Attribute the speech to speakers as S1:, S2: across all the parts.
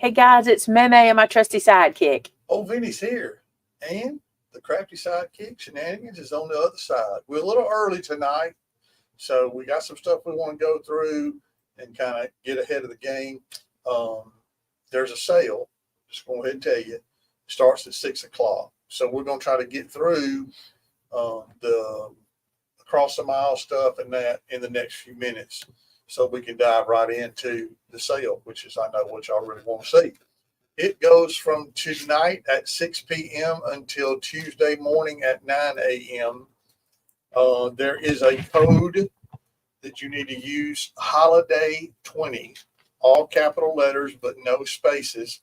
S1: Hey guys, it's Maymay and my trusty sidekick.
S2: Oh, Vinny's here. And the crafty sidekick shenanigans is on the other side. We're a little early tonight, so we got some stuff we want to go through and kind of get ahead of the game. There's a sale. Just go ahead and tell you. It starts at 6 o'clock. So we're going to try to get through the across the mile stuff and that in the next few minutes so we can dive right into the sale, which is, I know, what y'all really want to see. It goes from tonight at 6 p.m. until Tuesday morning at 9 a.m. There is a code that you need to use, Holiday 20, all capital letters but no spaces.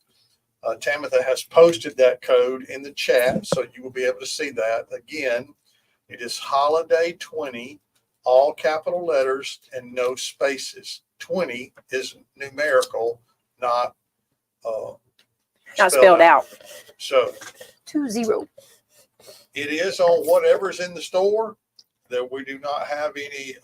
S2: Tamitha has posted that code in the chat, so you will be able to see that. Again, it is Holiday 20, all capital letters and no spaces. 20 is numerical, not
S1: spelled out.
S2: So
S1: 20.
S2: it is on whatever's in the store. That we do not have any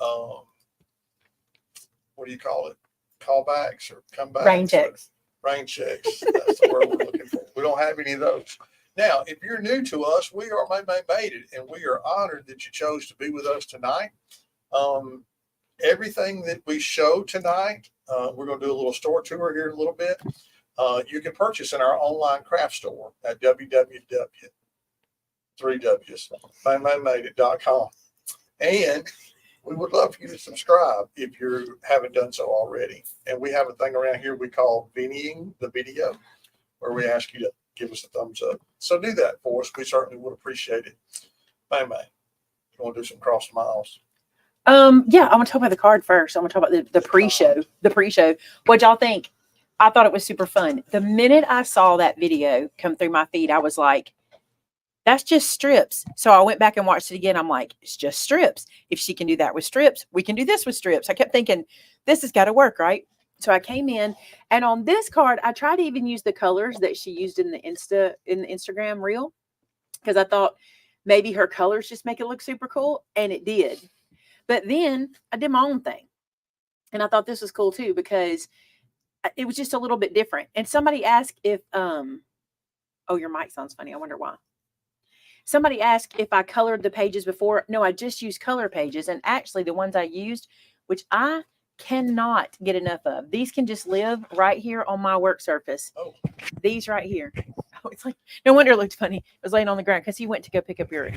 S2: what do you call it? Callbacks or comebacks?
S1: Rain checks.
S2: Rain checks. That's the word we're looking for. We don't have any of those. Now, if you're new to us, we are Maymay Made It, and we are honored that you chose to be with us tonight. Everything that we show tonight, we're going to do a little store tour here in a little bit. You can purchase in our online craft store at www.3maymaymadeit.com. And we would love for you to subscribe if you haven't done so already. And we have a thing around here we call Vinnying the video, where we ask you to give us a thumbs up. So do that for us. We certainly would appreciate it. Maymay, you want to do some cross miles?
S1: Yeah, I want to talk about the card first. I want to talk about the pre-show. The pre-show. What y'all think? I thought it was super fun. The minute I saw that video come through my feed, I was like, that's just strips. So I went back and watched it again. I'm like, it's just strips. If she can do that with strips, we can do this with strips. I kept thinking, this has got to work, right? So I came in, and on this card, I tried to even use the colors that she used in the Instagram reel, because I thought maybe her colors just make it look super cool, and it did. But then I did my own thing, and I thought this was cool too, because it was just a little bit different. And somebody asked if, oh, your mic sounds funny. I wonder why. Somebody asked if I colored the pages before. No, I just used color pages. And actually the ones I used, which I cannot get enough of. These can just live right here on my work surface.
S2: Oh.
S1: These right here. Oh, it's like, no wonder it looked funny. It was laying on the ground because he went to go pick up your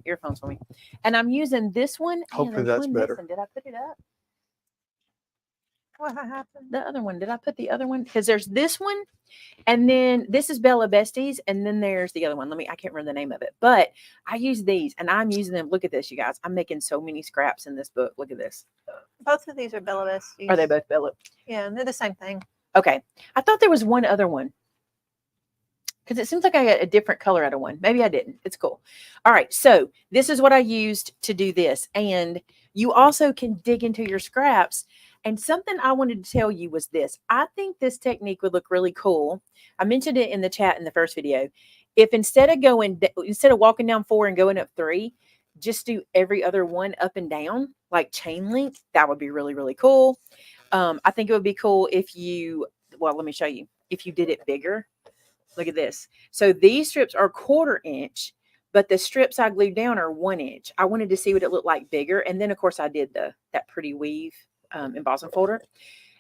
S1: earphones for me. And I'm using this one.
S2: Hopefully that's better.
S1: Did I put it up? What happened? The other one. Did I put the other one? Because there's this one, and then this is Bella Besties, and then there's the other one. I can't remember the name of it, but I use these, and I'm using them. Look at this, you guys. I'm making so many scraps in this book. Look at this.
S3: Both of these are Bella Besties.
S1: Are they both Bella?
S3: Yeah, they're the same thing.
S1: Okay. I thought there was one other one, because it seems like I got a different color out of one. Maybe I didn't. It's cool. All right. So this is what I used to do this. And you also can dig into your scraps. And something I wanted to tell you was this. I think this technique would look really cool. I mentioned it in the chat in the first video. If instead of walking down 4 and going up 3, just do every other one up and down, like chain link, that would be really, really cool. I think it would be cool if you, well, let me show you. If you did it bigger, look at this. So these strips are 1/4 inch, but the strips I glued down are 1 inch. I wanted to see what it looked like bigger. And then of course I did that pretty weave embossing folder.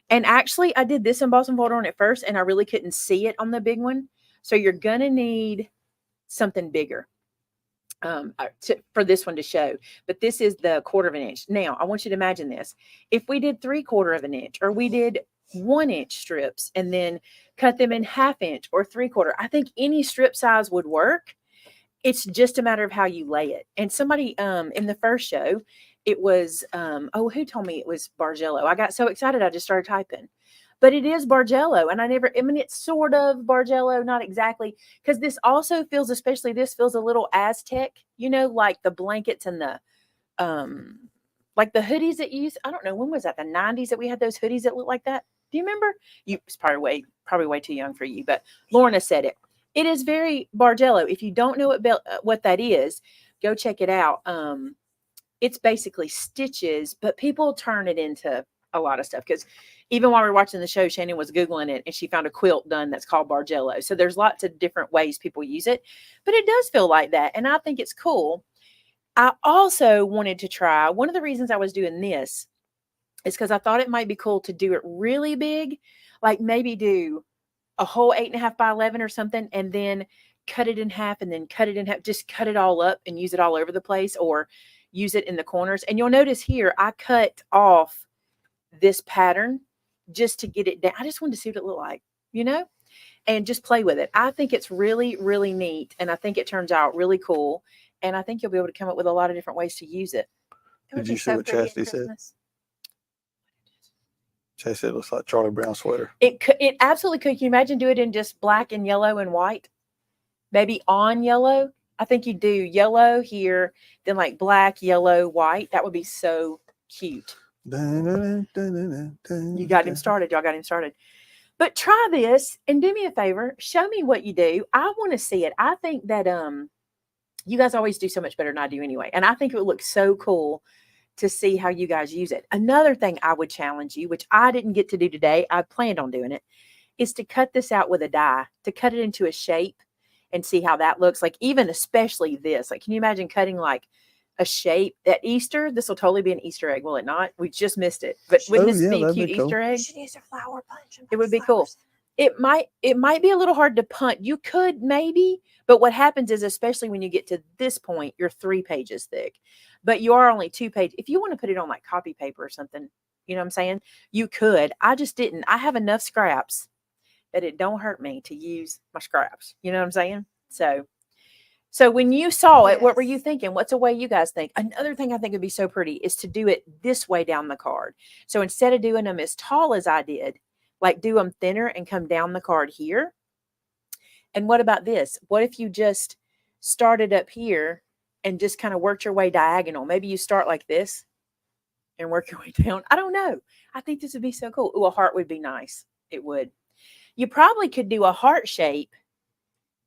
S1: And actually I did this embossing folder on it first, and I really couldn't see it on the big one. So you're going to need something bigger for this one to show. But this is the 1/4 inch. Now I want you to imagine this. If we did 3/4 inch, or we did 1 inch strips and then cut them in 1/2 inch or 3/4, I think any strip size would work. It's just a matter of how you lay it. And somebody in the first show, it was, who told me it was Bargello? I got so excited, I just started typing. But it is Bargello. And it's sort of Bargello, not exactly. Because this also feels, especially this feels a little Aztec, like the blankets and the, like the hoodies that you use. I don't know, when was that? The 90s that we had those hoodies that looked like that? Do you remember? It's probably way too young for you, but Lorna said it. It is very Bargello. If you don't know what that is, go check it out. It's basically stitches, but people turn it into a lot of stuff because, even while we were watching the show, Shannon was Googling it and she found a quilt done that's called Bargello. So there's lots of different ways people use it, but it does feel like that. And I think it's cool. I also wanted to try, one of the reasons I was doing this is because I thought it might be cool to do it really big, like maybe do a whole 8.5 by 11 or something, and then cut it in half and then cut it in half, just cut it all up and use it all over the place, or use it in the corners. And you'll notice here, I cut off this pattern just to get it down. I just wanted to see what it looked like, you know, and just play with it. I think it's really, really neat. And I think it turns out really cool. And I think you'll be able to come up with a lot of different ways to use it.
S3: It would
S2: Did
S3: be
S2: you see
S3: so
S2: what
S3: pretty at
S2: Chastity said?
S3: Christmas.
S2: Chastity said it looks like Charlie Brown sweater.
S1: It absolutely could. Can you imagine doing it in just black and yellow and white? Maybe on yellow. I think you do yellow here, then like black, yellow, white. That would be so cute. You got him started. Y'all got him started. But try this and do me a favor. Show me what you do. I want to see it. I think that you guys always do so much better than I do anyway. And I think it would look so cool to see how you guys use it. Another thing I would challenge you, which I didn't get to do today, I planned on doing it, is to cut this out with a die, to cut it into a shape and see how that looks. Like even especially this, like, can you imagine cutting like a shape at Easter? This will totally be an Easter egg, will it not? We just missed it. But wouldn't this be a cute Easter egg?
S3: You should use a flower punch. And
S1: It
S3: put
S1: would be cool.
S3: flowers.
S1: It might be a little hard to punt. You could maybe, but what happens is, especially when you get to this point, you're 3 pages thick, but you are only 2 pages. If you want to put it on like copy paper or something, you know what I'm saying? You could. I just didn't. I have enough scraps that it don't hurt me to use my scraps. You know what I'm saying? So when you saw it, what were you
S3: Yes.
S1: thinking? What's a way you guys think? Another thing I think would be so pretty is to do it this way down the card. So instead of doing them as tall as I did, like do them thinner and come down the card here. And what about this? What if you just started up here and just kind of worked your way diagonal? Maybe you start like this and work your way down. I don't know. I think this would be so cool. Ooh, a heart would be nice. It would. You probably could do a heart shape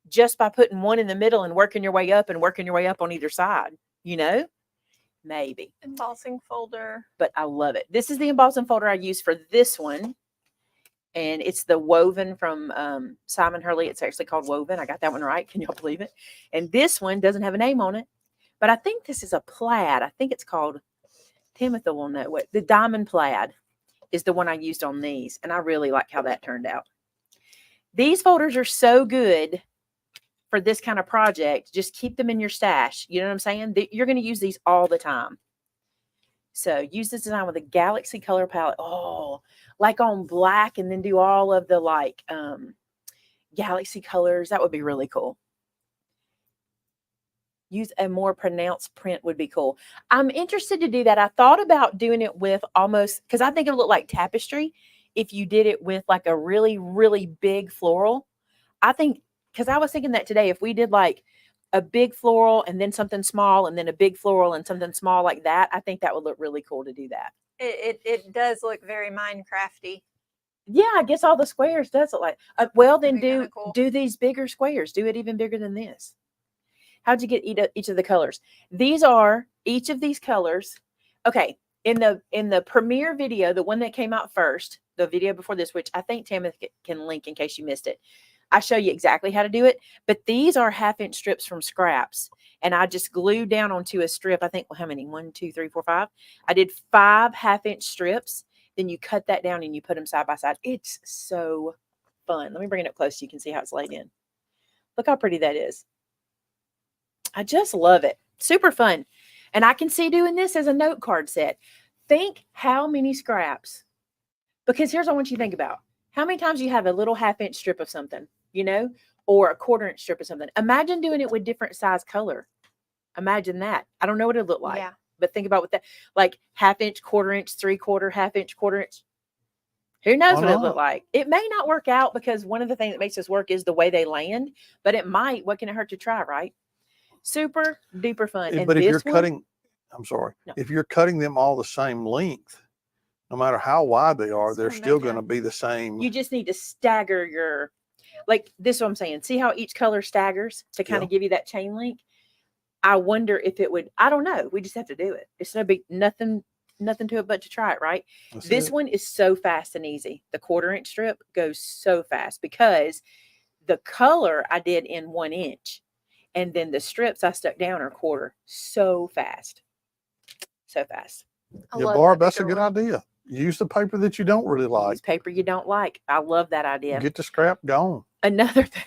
S1: just by putting one in the middle and working your way up and working your way up on either side, you know? Maybe.
S3: Embossing folder.
S1: But I love it. This is the embossing folder I use for this one. And it's the Woven from Simon Hurley. It's actually called Woven. I got that one right. Can y'all believe it? And this one doesn't have a name on it. But I think this is a plaid. I think it's called, Timothy will know what. The diamond plaid is the one I used on these. And I really like how that turned out. These folders are so good for this kind of project. Just keep them in your stash. You know what I'm saying? You're going to use these all the time. So use this design with a galaxy color palette. Oh, like on black, and then do all of the like galaxy colors. That would be really cool. Use a more pronounced print would be cool. I'm interested to do that. I thought about doing it with almost, because I think it would look like tapestry if you did it with like a really, really big floral. I think, because I was thinking that today, if we did like a big floral and then something small and then a big floral and something small like that, I think that would look really cool to do that.
S3: It does look very Minecrafty.
S1: Yeah, I guess all the squares does look like. Well, then
S3: That'd be kinda cool.
S1: do these bigger squares. Do it even bigger than this. How'd you get each of the colors? These are each of these colors. Okay, in the premiere video, the one that came out first, the video before this, which I think Timothy can link in case you missed it, I show you exactly how to do it. But these are 1/2-inch strips from scraps, and I just glued down onto a strip. I think, well, how many? 1, 2, 3, 4, 5. I did 5 1/2-inch strips. Then you cut that down and you put them side by side. It's so fun. Let me bring it up close so you can see how it's laid in. Look how pretty that is. I just love it. Super fun. And I can see doing this as a note card set. Think how many scraps. Because here's what I want you to think about. How many times you have a little 1/2-inch strip of something, you know, or a 1/4-inch strip of something. Imagine doing it with different size color. Imagine that. I don't know what it'd look like.
S3: Yeah.
S1: But think about what that, like 1/2-inch, 1/4-inch, 3/4, 1/2-inch, 1/4-inch. Who knows what it look like? It may not work out, because one of the things that makes this work is the way they land, but it might. What can it hurt to try, right? Super duper fun. And
S2: But if
S1: this
S2: you're
S1: one,
S2: cutting, I'm sorry,
S1: No.
S2: if you're cutting them all the same length, no matter how wide they are, they're
S3: So
S2: still
S3: major.
S2: going to be the same.
S1: you just need to stagger your, like this is what I'm saying. See how each color staggers to kind of give you that chain link? I wonder if it would, I don't know. We just have to do it. It's no big, nothing nothing to it but to try it, right?
S2: That's
S1: This
S2: it.
S1: one is so fast and easy. The 1/4" strip goes so fast because the color I did in 1" and then the strips I stuck down are 1/4. So fast. So fast.
S3: I
S2: Yeah,
S3: love
S2: Barb,
S3: that
S2: that's a
S3: bigger
S2: good
S3: one.
S2: idea. Use the paper that you don't really like.
S1: Use paper you don't like. I love that idea.
S2: Get the scrap gone.
S1: Another thing.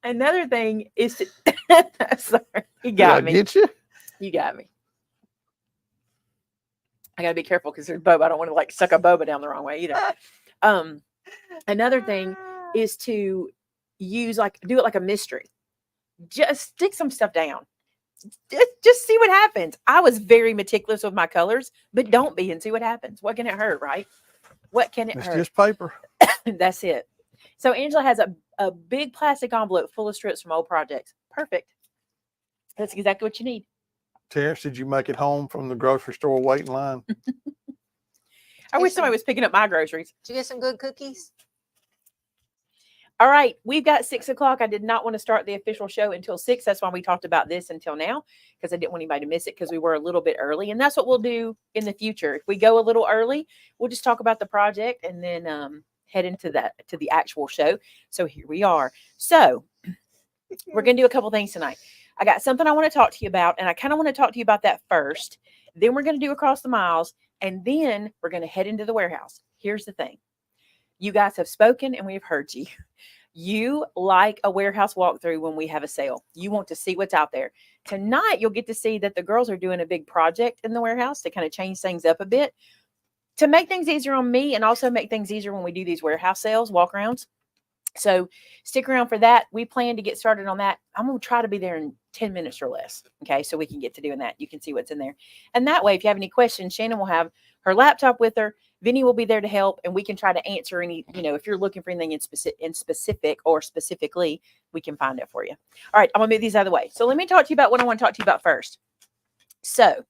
S1: Another thing is to sorry, you
S2: Did I
S1: got me.
S2: get you?
S1: You got me. I gotta be careful because there's boba. I don't want to like suck a boba down the wrong way either. Another thing is to use do it like a mystery. Just stick some stuff down. Just see what happens. I was very meticulous with my colors, but don't be and see what happens. What can it hurt, right? What can it
S2: It's
S1: hurt?
S2: just paper.
S1: That's it. So Angela has a big plastic envelope full of strips from old projects. Perfect. That's exactly what you need.
S2: Terrence, did you make it home from the grocery store waiting line?
S1: I wish somebody was picking up my groceries.
S3: Did you get some good cookies?
S1: All right, we've got 6 o'clock. I did not want to start the official show until 6. That's why we talked about this until now, because I didn't want anybody to miss it because we were a little bit early. And that's what we'll do in the future. If we go a little early, we'll just talk about the project and then head into the actual show. So here we are. So we're going to do a couple things tonight. I got something I want to talk to you about, and I kind of want to talk to you about that first. Then we're going to do Across the Miles, and then we're going to head into the warehouse. Here's the thing. You guys have spoken, and we have heard you. You like a warehouse walkthrough when we have a sale. You want to see what's out there. Tonight, you'll get to see that the girls are doing a big project in the warehouse to kind of change things up a bit to make things easier on me and also make things easier when we do these warehouse sales, walk-arounds. So stick around for that. We plan to get started on that. I'm going to try to be there in 10 minutes or less. Okay. So we can get to doing that. You can see what's in there. And that way, if you have any questions, Shannon will have her laptop with her. Vinny will be there to help, and we can try to answer any, if you're looking for anything in specific or specifically, we can find it for you. All right. I'm going to move these out of the way. So let me talk to you about what I want to talk to you about first. So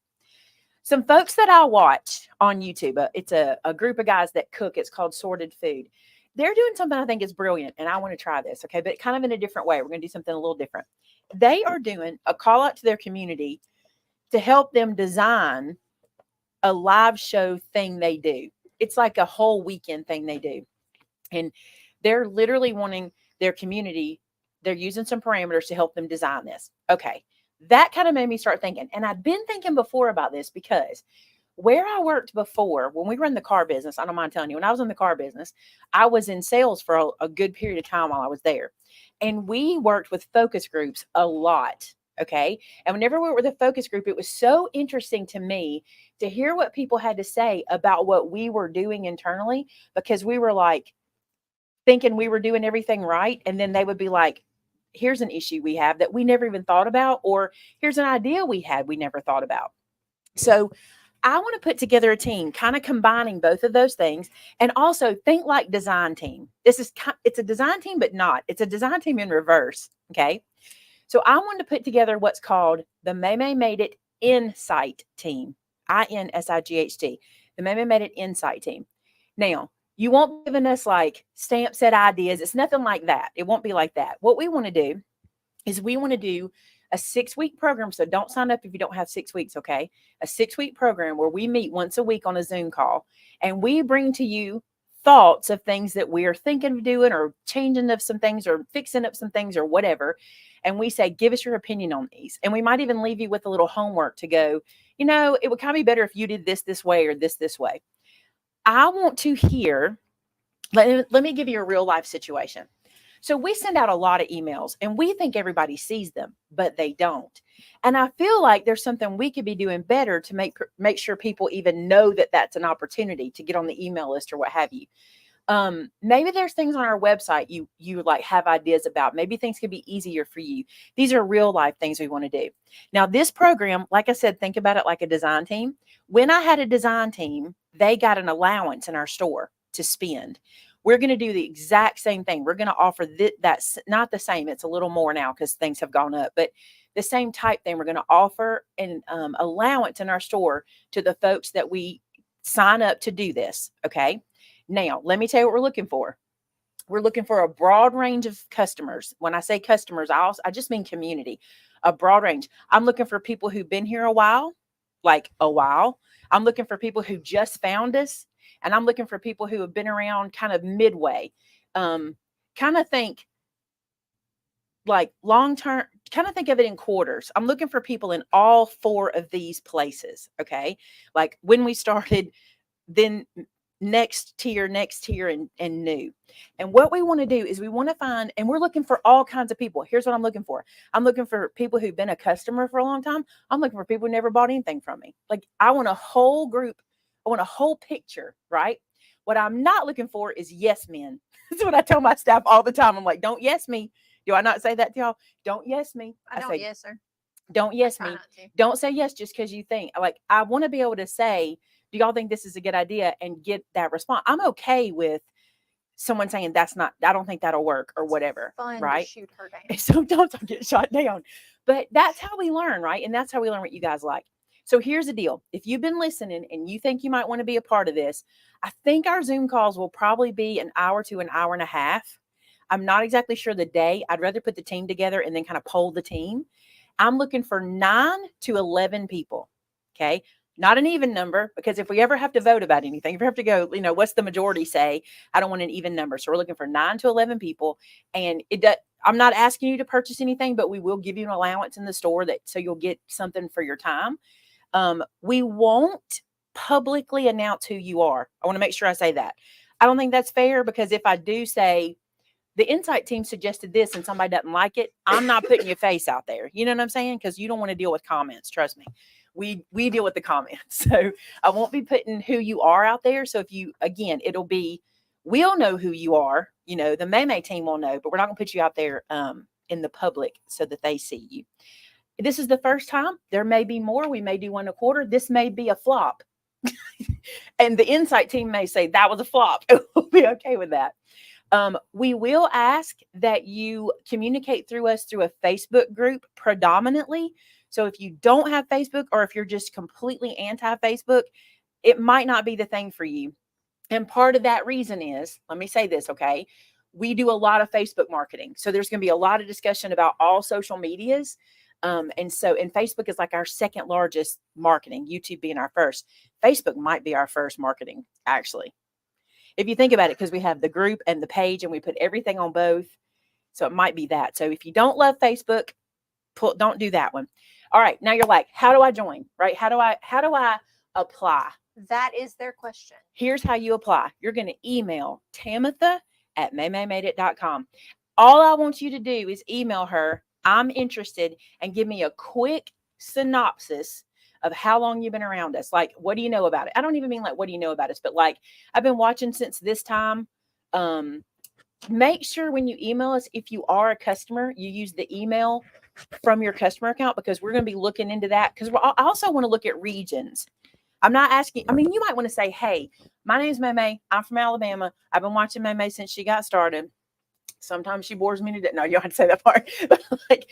S1: some folks that I watch on YouTube, it's a group of guys that cook. It's called Sorted Food. They're doing something I think is brilliant, and I want to try this, okay? But kind of in a different way. We're going to do something a little different. They are doing a call out to their community to help them design a live show thing they do. It's like a whole weekend thing they do. And they're literally wanting their community, they're using some parameters to help them design this. Okay, that kind of made me start thinking. And I'd been thinking before about this because where I worked before, when we were in the car business, I don't mind telling you, when I was in the car business, I was in sales for a good period of time while I was there. And we worked with focus groups a lot. Okay. And whenever we were with a focus group, it was so interesting to me to hear what people had to say about what we were doing internally, because we were like thinking we were doing everything right. And then they would be like, here's an issue we have that we never even thought about, or here's an idea we had we never thought about. So I want to put together a team kind of combining both of those things, and also think like design team. It's a design team, but not. It's a design team in reverse. Okay. So I wanted to put together what's called the Maymay Made It Insight Team, INSIGHT, the Maymay Made It Insight Team. Now, you won't be giving us like stamp set ideas. It's nothing like that. It won't be like that. What we want to do is we want to do a 6-week program. So don't sign up if you don't have 6 weeks, okay? A 6-week program where we meet once a week on a Zoom call, and we bring to you thoughts of things that we are thinking of doing or changing of some things or fixing up some things or whatever. And we say, give us your opinion on these. And we might even leave you with a little homework to go, it would kind of be better if you did this way or this way. I want to hear, let me give you a real life situation. So we send out a lot of emails and we think everybody sees them, but they don't. And I feel like there's something we could be doing better to make sure people even know that that's an opportunity to get on the email list or what have you. Maybe there's things on our website you like have ideas about. Maybe things could be easier for you. These are real life things we want to do. Now, this program, like I said, think about it like a design team. When I had a design team, they got an allowance in our store to spend. We're going to do the exact same thing. We're going to offer that's not the same. It's a little more now because things have gone up, but the same type thing. We're going to offer an allowance in our store to the folks that we sign up to do this. Okay. Now, let me tell you what we're looking for. We're looking for a broad range of customers. When I say customers, I just mean community, a broad range. I'm looking for people who've been here a while. like a while. I'm looking for people who just found us, and I'm looking for people who have been around kind of midway. Kind of think like long term, kind of think of it in quarters. I'm looking for people in all 4 of these places. Okay. Like when we started, then next tier, and new. And what we want to do is we want to find, and we're looking for all kinds of people. Here's what I'm looking for. I'm looking for people who've been a customer for a long time. I'm looking for people who never bought anything from me. Like I want a whole group. I want a whole picture, right? What I'm not looking for is yes men. That's what I tell my staff all the time. I'm like, don't yes me. Do I not say that to y'all? Don't yes me.
S3: I don't
S1: say,
S3: yes, sir.
S1: don't yes
S3: Try
S1: me.
S3: not to.
S1: Don't say yes just because you think. Like I want to be able to say, do y'all think this is a good idea, and get that response. I'm okay with someone saying that's not, I don't think that'll work or whatever.
S3: Fun
S1: right?
S3: to shoot her down.
S1: And sometimes I get shot down, but that's how we learn, right? And that's how we learn what you guys like. So here's the deal. If you've been listening and you think you might want to be a part of this, I think our Zoom calls will probably be an hour to an hour and a half. I'm not exactly sure the day. I'd rather put the team together and then kind of poll the team. I'm looking for 9 to 11 people. Okay. Not an even number, because if we ever have to vote about anything, if we have to go, what's the majority say? I don't want an even number. So we're looking for 9 to 11 people. And I'm not asking you to purchase anything, but we will give you an allowance in the store so you'll get something for your time. We won't publicly announce who you are. I want to make sure I say that. I don't think that's fair, because if I do say the Insight team suggested this and somebody doesn't like it, I'm not putting your face out there. You know what I'm saying? Because you don't want to deal with comments. Trust me. We deal with the comments. So I won't be putting who you are out there. So if you, again, we'll know who you are. The Maymay team will know, but we're not going to put you out there in the public so that they see you. This is the first time. There may be more. We may do one a quarter. This may be a flop. And the Insight team may say that was a flop. We'll be okay with that. We will ask that you communicate through us through a Facebook group predominantly. So if you don't have Facebook, or if you're just completely anti-Facebook, it might not be the thing for you. And part of that reason is, let me say this, okay? We do a lot of Facebook marketing. So there's going to be a lot of discussion about all social medias. And Facebook is like our second largest marketing, YouTube being our first. Facebook might be our first marketing, actually. If you think about it, because we have the group and the page and we put everything on both. So it might be that. So if you don't love Facebook, don't do that one. All right. Now you're like, how do I join? Right? How do I apply?
S3: That is their question.
S1: Here's how you apply. You're going to email Tamitha@maymaymadeit.com. All I want you to do is email her, I'm interested, and give me a quick synopsis of how long you've been around us. Like, what do you know about it? I don't even mean like, what do you know about us? But like, I've been watching since this time. Make sure when you email us, if you are a customer, you use the email from your customer account, because we're going to be looking into that. Because I also want to look at regions. I'm not asking. I mean, you might want to say, hey, my name's Maymay. I'm from Alabama. I've been watching Maymay since she got started. Sometimes she bores me to death. No, you don't have to say that part. But like,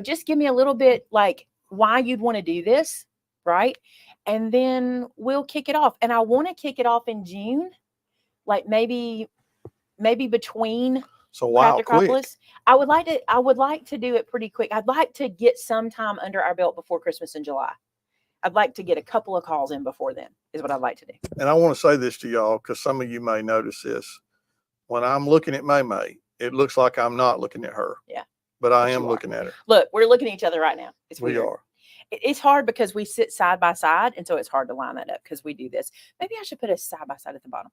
S1: just give me a little bit like why you'd want to do this, right? And then we'll kick it off. And I want to kick it off in June, like maybe between Craft Acropolis. I would like to do it pretty quick. I'd like to get some time under our belt before Christmas in July. I'd like to get a couple of calls in before then, is what I'd like to do.
S2: And I want to say this to y'all, because some of you may notice this. When I'm looking at Maymay, it looks like I'm not looking at her.
S1: Yeah.
S2: But I am looking at her.
S1: Look, we're looking at each other right now. It's weird.
S2: We are.
S1: It's hard because we sit side by side, and so it's hard to line that up because we do this. Maybe I should put a side by side at the bottom.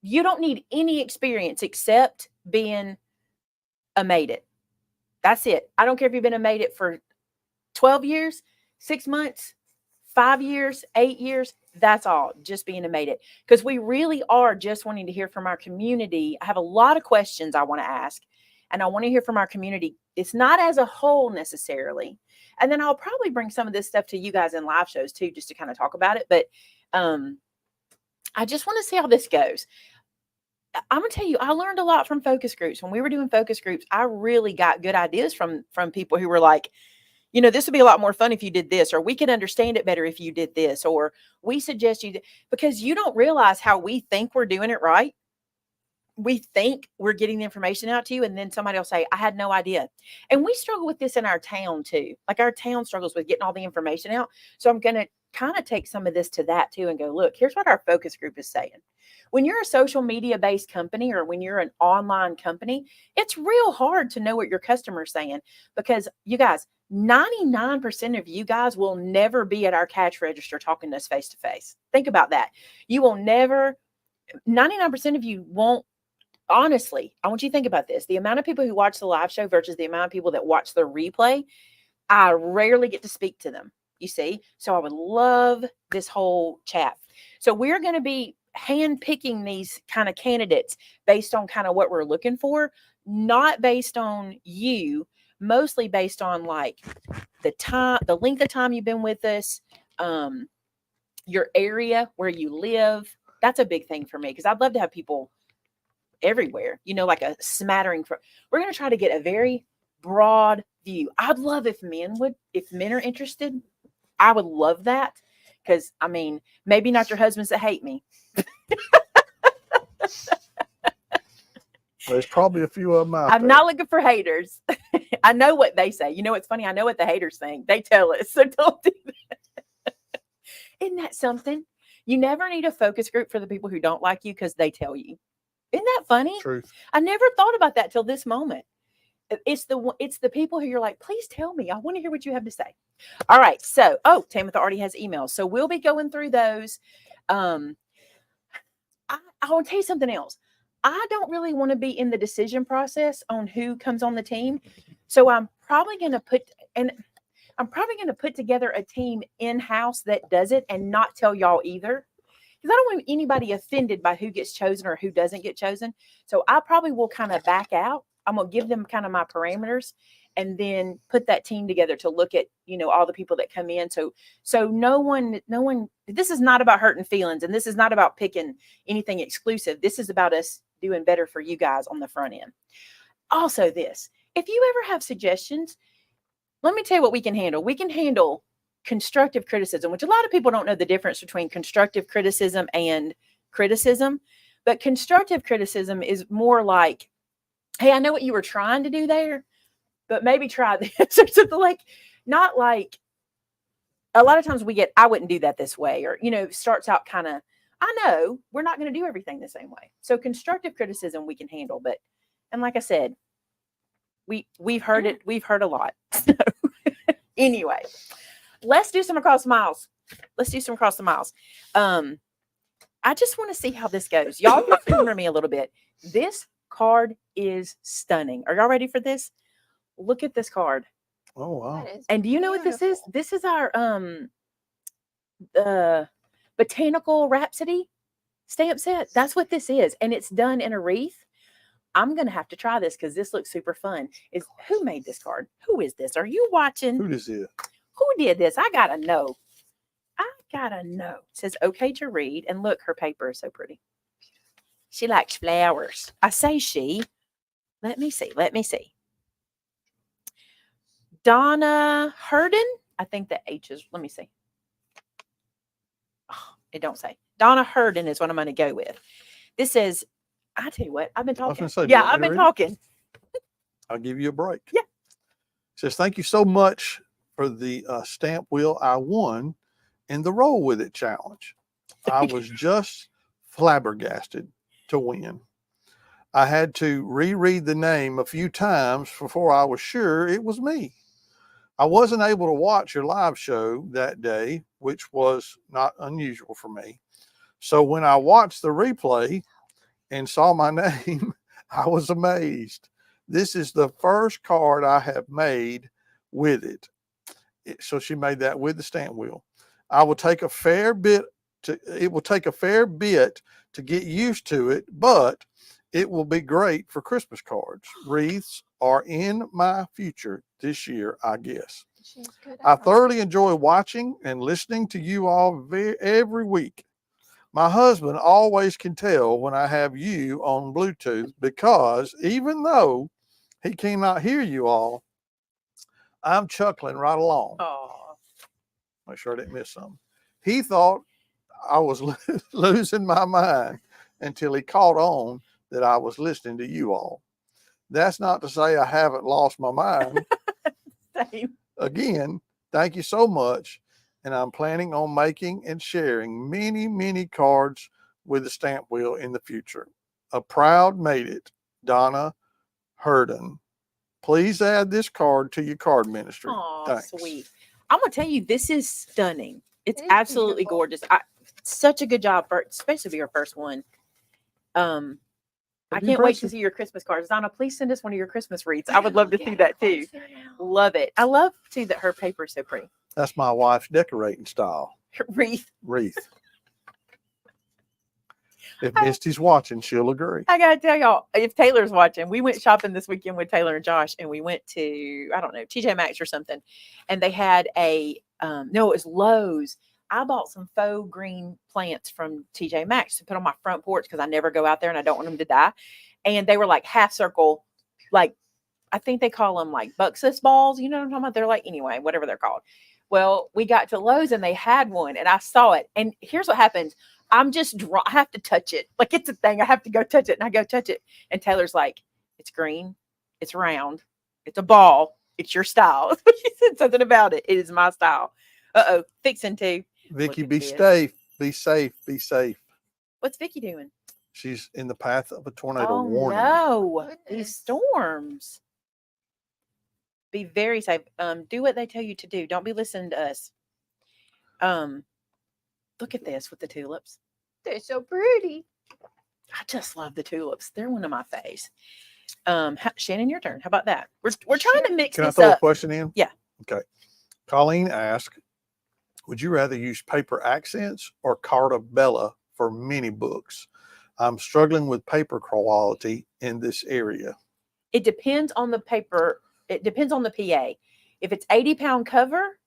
S1: You don't need any experience except being a Made It. That's it. I don't care if you've been a Made It for 12 years, 6 months, 5 years, 8 years. That's all. Just being a Made It. Because we really are just wanting to hear from our community. I have a lot of questions I want to ask, and I want to hear from our community. It's not as a whole necessarily. And then I'll probably bring some of this stuff to you guys in live shows too, just to kind of talk about it. But I just want to see how this goes. I'm going to tell you, I learned a lot from focus groups. When we were doing focus groups, I really got good ideas from people who were like, this would be a lot more fun if you did this, or we could understand it better if you did this, or we suggest you, because you don't realize how we think we're doing it right. we think we're getting the information out to you, and then somebody will say, I had no idea. And we struggle with this in our town too. Like our town struggles with getting all the information out. So I'm going to kind of take some of this to that too and go, look, here's what our focus group is saying. When you're a social media based company or when you're an online company, it's real hard to know what your customer's saying, because you guys, 99% of you guys will never be at our cash register talking to us face to face. Think about that. You will never, 99% of you won't. Honestly, I want you to think about this. The amount of people who watch the live show versus the amount of people that watch the replay, I rarely get to speak to them, you see? So I would love this whole chat. So we're going to be handpicking these kind of candidates based on kind of what we're looking for, not based on you, mostly based on like the time, the length of time you've been with us, your area where you live. That's a big thing for me, because I'd love to have people everywhere, you know, like a smattering. We're going to try to get a very broad view. I'd love if men are interested. I would love that, because I mean, maybe not your husbands that hate me.
S2: There's probably a few of them out
S1: I'm
S2: there.
S1: not looking for haters. I know what they say. You know, it's funny. I know what the haters think. They tell us, so don't do that. Isn't that something? You never need a focus group for the people who don't like you, because they tell you. Isn't that funny?
S2: Truth.
S1: I never thought about that till this moment. It's the people who you're like, please tell me. I want to hear what you have to say. All right. So, Tamitha already has emails. So we'll be going through those. I want to tell you something else. I don't really want to be in the decision process on who comes on the team. So I'm probably going to put together a team in-house that does it and not tell y'all either. Because I don't want anybody offended by who gets chosen or who doesn't get chosen. So I probably will kind of back out. I'm going to give them kind of my parameters and then put that team together to look at, you know, all the people that come in. So no one, this is not about hurting feelings, and this is not about picking anything exclusive. This is about us doing better for you guys on the front end. Also this, if you ever have suggestions, let me tell you what we can handle. We can handle constructive criticism, which a lot of people don't know the difference between constructive criticism and criticism. But constructive criticism is more like, hey, I know what you were trying to do there, but maybe try this or something. Like, not like, a lot of times we get, I wouldn't do that this way, or, you know, starts out kind of, I know we're not going to do everything the same way. So constructive criticism we can handle. But, and like I said, we've heard it. We've heard a lot. So anyway, let's do some across the miles. I just want to see how this goes. Y'all remember me a little bit. This card is stunning. Are y'all ready for this? Look at this card.
S2: Oh, wow.
S1: And do you know what this is? This is our Botanical Rhapsody stamp set. That's what this is. And it's done in a wreath. I'm going to have to try this because this looks super fun. Who made this card? Who is this? Are you watching?
S2: Who is it?
S1: Who did this? I got to know. It says, okay to read. And look, her paper is so pretty. She likes flowers. I say she. Let me see. Donna Hurden. I think the H is, let me see. Oh, it don't say. Donna Hurden is what I'm going to go with. This says, I tell you what, I've been talking. I've been talking.
S2: I'll give you a break.
S1: Yeah.
S2: It says, thank you so much for the stamp wheel I won in the Roll With It challenge. I was just flabbergasted to win. I had to reread the name a few times before I was sure it was me. I wasn't able to watch your live show that day, which was not unusual for me. So when I watched the replay and saw my name, I was amazed. This is the first card I have made with it. So she made that with the stamp wheel. It will take a fair bit to get used to it, but it will be great for Christmas cards. Wreaths are in my future this year, I guess. I thoroughly enjoy watching and listening to you all every week. My husband always can tell when I have you on Bluetooth because even though he cannot hear you all, I'm chuckling right along.
S1: Oh.
S2: Make sure I didn't miss something. He thought I was losing my mind until he caught on that I was listening to you all. That's not to say I haven't lost my mind.
S1: Same.
S2: Again, thank you so much. And I'm planning on making and sharing many, many cards with the stamp wheel in the future. A proud made it, Donna Herden. Please add this card to your card ministry.
S1: Oh,
S2: Thanks.
S1: sweet. I'm gonna tell you, this is stunning. It's
S3: It is
S1: absolutely
S3: beautiful.
S1: gorgeous. Such a good job for, especially for your first one. I
S2: That'd be
S1: can't wait to
S2: impressive.
S1: see your Christmas cards. Donna, please send us one of your Christmas wreaths. I would love to
S3: Look
S1: see
S3: at
S1: that
S3: it
S1: too.
S3: right there now.
S1: Love it. I love too that her paper is so pretty.
S2: That's my wife's decorating style.
S1: Wreath.
S2: Wreath. If Misty's watching, she'll agree.
S1: I gotta tell y'all, if Taylor's watching, we went shopping this weekend with Taylor and Josh, and we went to, I don't know, TJ Maxx or something, and they had a no, it was Lowe's. I bought some faux green plants from TJ Maxx to put on my front porch because I never go out there and I don't want them to die. And they were like half circle, like I think they call them like Buxus balls. You know what I'm talking about? They're like, anyway, whatever they're called. Well, we got to Lowe's and they had one, and I saw it. And here's what happens. I have to touch it. Like it's a thing. I have to go touch it. And I go touch it. And Taylor's like, it's green. It's round. It's a ball. It's your style. She said something about it. It is my style. Uh-oh. Fixing to.
S2: Vicky,
S1: Look at
S2: be
S1: this.
S2: safe. Be safe. Be safe.
S1: What's Vicky doing?
S2: She's in the path of a tornado
S1: Oh,
S2: warning.
S1: no. These
S3: Goodness.
S1: storms. Be very safe. Do what they tell you to do. Don't be listening to us. Look at this with the tulips.
S3: They're so pretty.
S1: I just love the tulips. They're one of my faves. Shannon, your turn. How about that? We're trying to mix
S2: Can I
S1: this
S2: throw a
S1: up.
S2: question in?
S1: Yeah.
S2: Okay. Colleen asked, would you rather use paper accents or Carta Bella for mini books? I'm struggling with paper quality in this area.
S1: It depends on the paper. It depends on the PA. If it's 80-pound cover,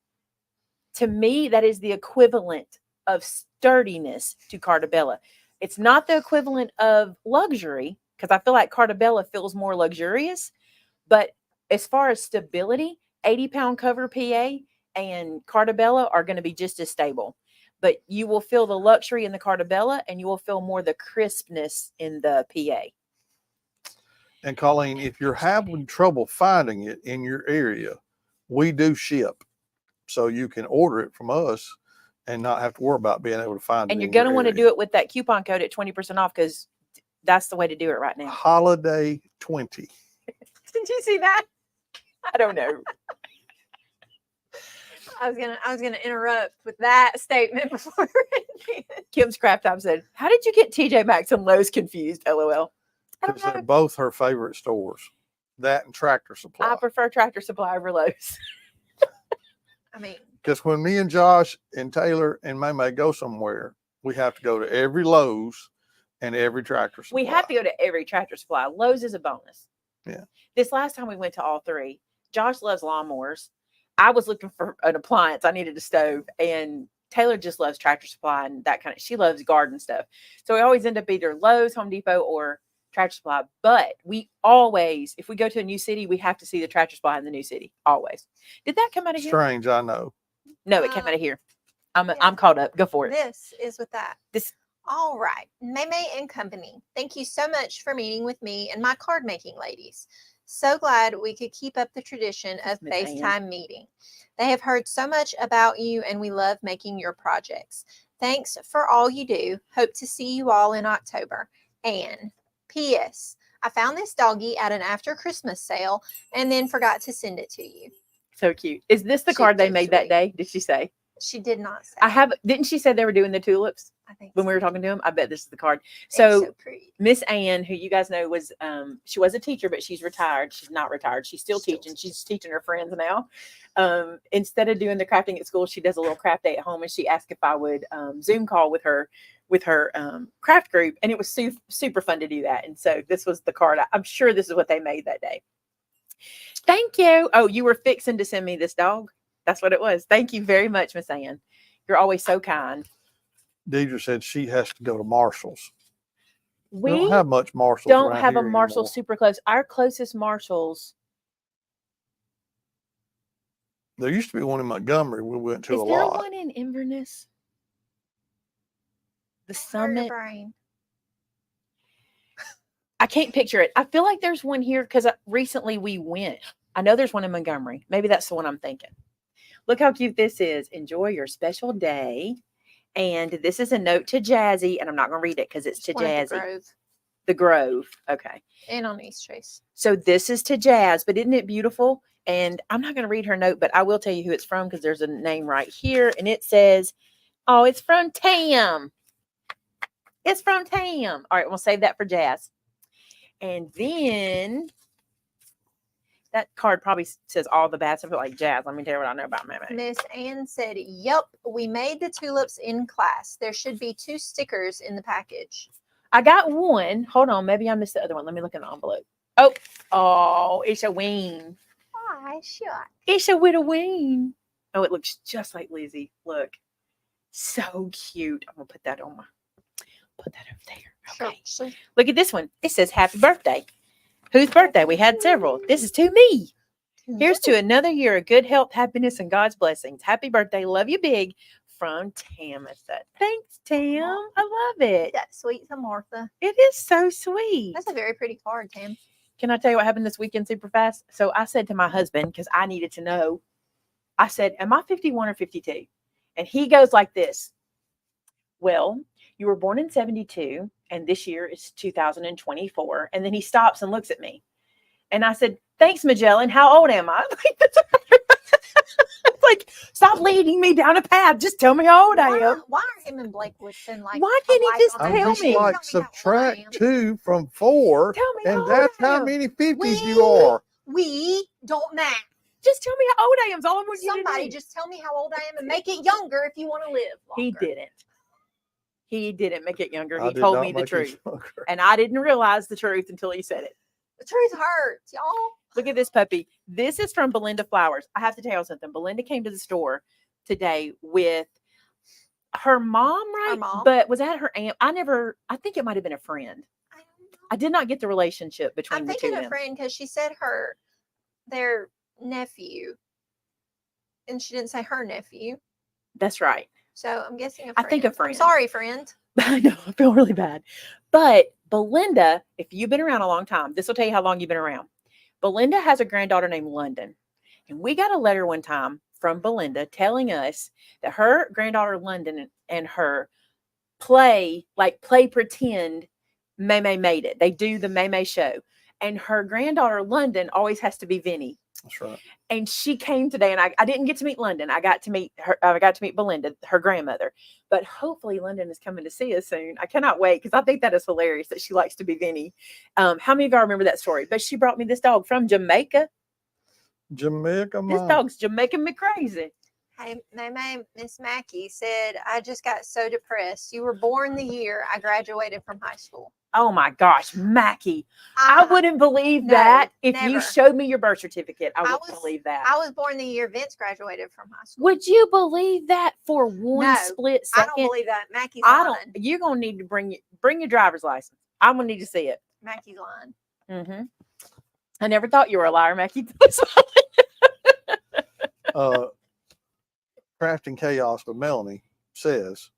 S1: to me, that is the equivalent of sturdiness to Carta Bella. It's not the equivalent of luxury because I feel like Carta Bella feels more luxurious. But as far as stability, 80-pound cover PA and Carta Bella are going to be just as stable. But you will feel the luxury in the Carta Bella and you will feel more the crispness in the PA.
S2: And Colleen, if you're having trouble finding it in your area, we do ship. So you can order it from us and not have to worry about being able to find it.
S1: And you're going to want to do it with that coupon code at 20% off because that's the way to do it right now.
S2: Holiday 20.
S1: Did you see that? I don't know.
S3: I was gonna interrupt with that statement before.
S1: Kim's Craft Time said, how did you get TJ Maxx and Lowe's confused? LOL. I don't
S2: Because they're
S1: know.
S2: both her favorite stores. That and Tractor Supply.
S1: I prefer Tractor Supply over Lowe's.
S3: I mean,
S2: Because when me and Josh and Taylor and Maymay go somewhere, we have to go to every Lowe's and every Tractor Supply.
S1: We have to go to every Tractor Supply. Lowe's is a bonus.
S2: Yeah.
S1: This last time we went to all three, Josh loves lawnmowers. I was looking for an appliance. I needed a stove. And Taylor just loves Tractor Supply and that kind of, she loves garden stuff. So we always end up either Lowe's, Home Depot, or Tractor Supply. But we always, if we go to a new city, we have to see the Tractor Supply in the new city. Always. Did that come out of here?
S2: Strange, I know.
S1: No, it came out of here. I'm
S3: yeah.
S1: I'm caught up. Go for it.
S3: this is with that.
S1: This-
S3: All right. Maymay and Company. Thank you so much for meeting with me and my card making ladies. So glad we could keep up the tradition of
S1: Miss Ann.
S3: FaceTime meeting. They have heard so much about you and we love making your projects. Thanks for all you do. Hope to see you all in October. And P.S. I found this doggy at an after Christmas sale and then forgot to send it to you.
S1: So cute. Is this the
S3: She's
S1: card they
S3: so
S1: made that
S3: sweet.
S1: day? Did she say?
S3: She did not say.
S1: I have. Didn't she say they were doing the tulips
S3: I think
S1: when we
S3: so.
S1: were talking to him? I bet this is the card.
S3: They're
S1: So
S3: pretty.
S1: Miss Ann, who you guys know was, she was a teacher, but she's retired. She's not retired. She's still
S3: Still
S1: teaching. She's teaching her friends now. Instead of doing the crafting at school, she does a little craft day at home, and she asked if I would Zoom call with her craft group, and it was super fun to do that. And so this was the card. I'm sure this is what they made that day. Thank you. Oh, you were fixing to send me this dog. That's what it was. Thank you very much, Miss Ann. You're always so kind.
S2: Deidre said she has to go to Marshall's. We
S1: We
S2: don't have much Marshalls.
S1: don't
S2: around
S1: have a
S2: here
S1: Marshall
S2: anymore.
S1: super close. Our closest Marshalls.
S2: There used to be one in Montgomery. We went to
S1: Is
S2: a
S1: there
S2: lot.
S1: one in Inverness? The
S3: Heart of
S1: Summit.
S3: brain.
S1: I can't picture it. I feel like there's one here because recently we went. I know there's one in Montgomery. Maybe that's the one I'm thinking. Look how cute this is. Enjoy your special day. And this is a note to Jazzy, and I'm not going to read it because it's to
S3: One at
S1: Jazzy.
S3: the Grove
S1: The Grove. Okay.
S3: and on East Chase.
S1: So this is to Jazz, but isn't it beautiful? And I'm not going to read her note, but I will tell you who it's from because there's a name right here. And it says, oh, it's from Tam. It's from Tam. All right, we'll save that for Jazz. And then that card probably says all the bad stuff like Jazz. Let me tell you what I know about Maymay.
S3: Miss Ann said, "Yep, we made the tulips in class. There should be 2 stickers in the package."
S1: I got one. Hold on. Maybe I missed the other one. Let me look in the envelope. Oh, it's a wing.
S3: Why, sure.
S1: It's a with a wing. Oh, it looks just like Lizzie. Look. So cute. I'm going to put that over there. Okay.
S3: Sure.
S1: Look at this one. It says happy birthday. Whose birthday? We had several. This is to me. Here's to another year of good health, happiness, and God's blessings. Happy birthday. Love you big. From Tamitha. Thanks, Tam. I love it.
S3: That's sweet to Martha.
S1: It is so sweet.
S3: That's a very pretty card, Tam.
S1: Can I tell you what happened this weekend super fast? So I said to my husband, because I needed to know, I said, am I 51 or 52? And he goes like this. Well, you were born in 72, and this year is 2024. And then he stops and looks at me. And I said, thanks, Magellan. How old am I? Like, stop leading me down a path. Just tell me how old I am.
S3: Why are him and Blake Woodson like?
S1: Why can't he just
S2: I'm
S1: tell
S2: just
S1: me?
S2: like subtract 2 from 4,
S1: Tell me
S2: and
S1: how
S2: that's
S1: old I
S2: how
S1: am.
S2: many 50s you are.
S3: We don't match.
S1: Just tell me how old I am. Is all I want you to
S3: Somebody
S1: do.
S3: just tell me how old I am and make it younger if you want to live longer.
S1: He didn't. He didn't make it younger.
S2: I
S1: He
S2: did
S1: told
S2: not
S1: me the
S2: make it
S1: truth.
S2: younger.
S1: And I didn't realize the truth until he said it.
S3: The truth hurts, y'all.
S1: Look at this puppy. This is from Belinda Flowers. I have to tell you something. Belinda came to the store today with her mom, right?
S3: Her mom.
S1: But was that her aunt? I think it might have been a friend.
S3: I don't know.
S1: I did not get the relationship between
S3: I'm
S1: the two
S3: thinking
S1: of
S3: a
S1: them.
S3: friend because she said their nephew, and she didn't say her nephew.
S1: That's right.
S3: So I'm guessing a
S1: I
S3: friend.
S1: think a
S3: I'm
S1: friend.
S3: sorry, friend.
S1: I know, I feel really bad. But Belinda, if you've been around a long time, this will tell you how long you've been around. Belinda has a granddaughter named London. And we got a letter one time from Belinda telling us that her granddaughter London and her play pretend Maymay Made It. They do the Maymay show. And her granddaughter London always has to be Vinny.
S2: That's right.
S1: And she came today, and I didn't get to meet London. I got to meet her. I got to meet Belinda, her grandmother. But hopefully, London is coming to see us soon. I cannot wait because I think that is hilarious that she likes to be Vinny. How many of y'all remember that story? But she brought me this dog from Jamaica.
S2: Jamaica,
S1: This
S2: man.
S1: dog's Jamaican me crazy.
S3: Hey, Miss Mackey said, I just got so depressed. You were born the year I graduated from high school.
S1: Oh my gosh, Mackie. I wouldn't believe
S3: No,
S1: that if you
S3: never.
S1: showed me your birth certificate. I wouldn't
S3: was-
S1: believe that.
S3: I was born the year Vince graduated from high school.
S1: Would you believe that for one
S3: No,
S1: split
S3: I
S1: second?
S3: don't believe that. Mackey's
S1: I
S3: lying.
S1: don't. You're gonna need to bring your driver's license. I'm gonna need to see it.
S3: Mackey's lying.
S1: Mm-hmm. I never thought you were a liar, Mackie.
S2: Crafting Chaos with Melanie says,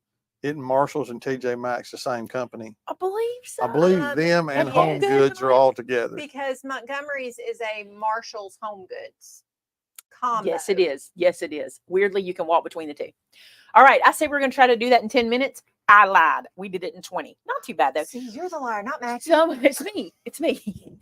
S2: isn't Marshalls and TJ Maxx the same company?
S1: I believe so.
S2: I believe
S3: Um,
S2: them and
S1: and
S2: Home
S1: Home
S2: Goods are all together.
S3: Because Montgomery's is a Marshall's Home Goods combo.
S1: Yes, it is. Yes, it is. Weirdly, you can walk between the two. All right. I said we're going to try to do that in 10 minutes. I lied. We did it in 20. Not too bad, though.
S3: See, you're the liar, not Mackey.
S1: It's me. It's me.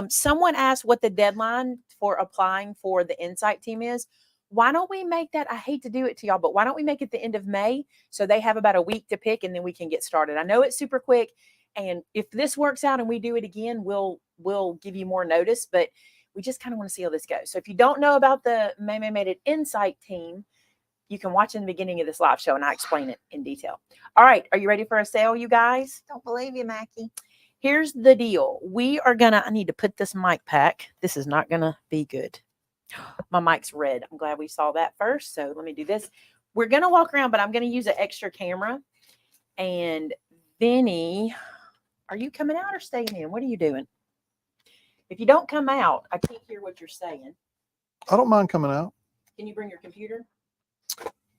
S1: Someone asked what the deadline for applying for the Insight team is. Why don't we make that? I hate to do it to y'all, but why don't we make it the end of May so they have about a week to pick and then we can get started? I know it's super quick, and if this works out and we do it again, we'll give you more notice, but we just kind of want to see how this goes. So if you don't know about the Maymay Made It Insight team, you can watch in the beginning of this live show and I explain it in detail. All right, are you ready for a sale, you guys?
S3: Don't believe you, Mackey.
S1: Here's the deal. I need to put this mic pack. This is not gonna be good. My mic's red. I'm glad we saw that first. So let me do this. We're going to walk around, but I'm going to use an extra camera. And Vinny, are you coming out or staying in? What are you doing? If you don't come out, I can't hear what you're saying.
S2: I don't mind coming out.
S1: Can you bring your computer?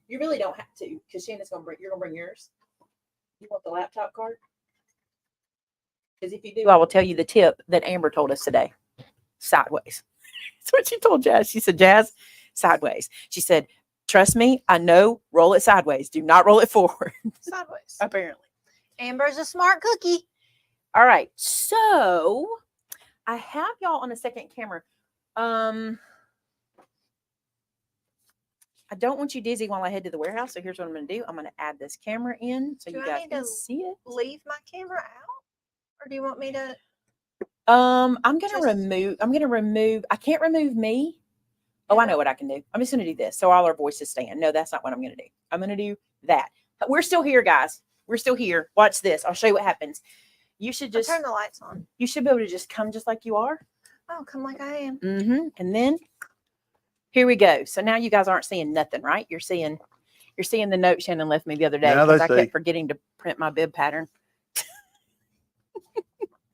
S1: You really don't have to, because Shannon's you're going to bring yours. You want the laptop card? Because if you do, I will tell you the tip that Amber told us today. Sideways. That's what she told Jazz. She said, Jazz, sideways. She said, trust me, I know, roll it sideways. Do not roll it forward.
S3: Sideways.
S1: Apparently.
S3: Amber's a smart cookie.
S1: All right. So I have y'all on a second camera. I don't want you dizzy while I head to the warehouse. So here's what I'm going to do. I'm going to add this camera in so
S3: Do
S1: you
S3: I
S1: guys
S3: need
S1: can
S3: to
S1: see it.
S3: Leave my camera out? Or do you want me to?
S1: I'm going to
S3: Just-
S1: remove, I can't remove me. Oh, I know what I can do. I'm just going to do this. So all our voices stand. No, that's not what I'm going to do. I'm going to do that. We're still here, guys. We're still here. Watch this. I'll show you what happens. You should just
S3: turn the lights on.
S1: You should be able to just come just like you are.
S3: Oh, come like I am.
S1: And then here we go. So now you guys aren't seeing nothing, right? You're seeing the note Shannon left me the other day
S2: Yeah,
S1: because I
S2: they
S1: kept
S2: see.
S1: forgetting to print my bib pattern.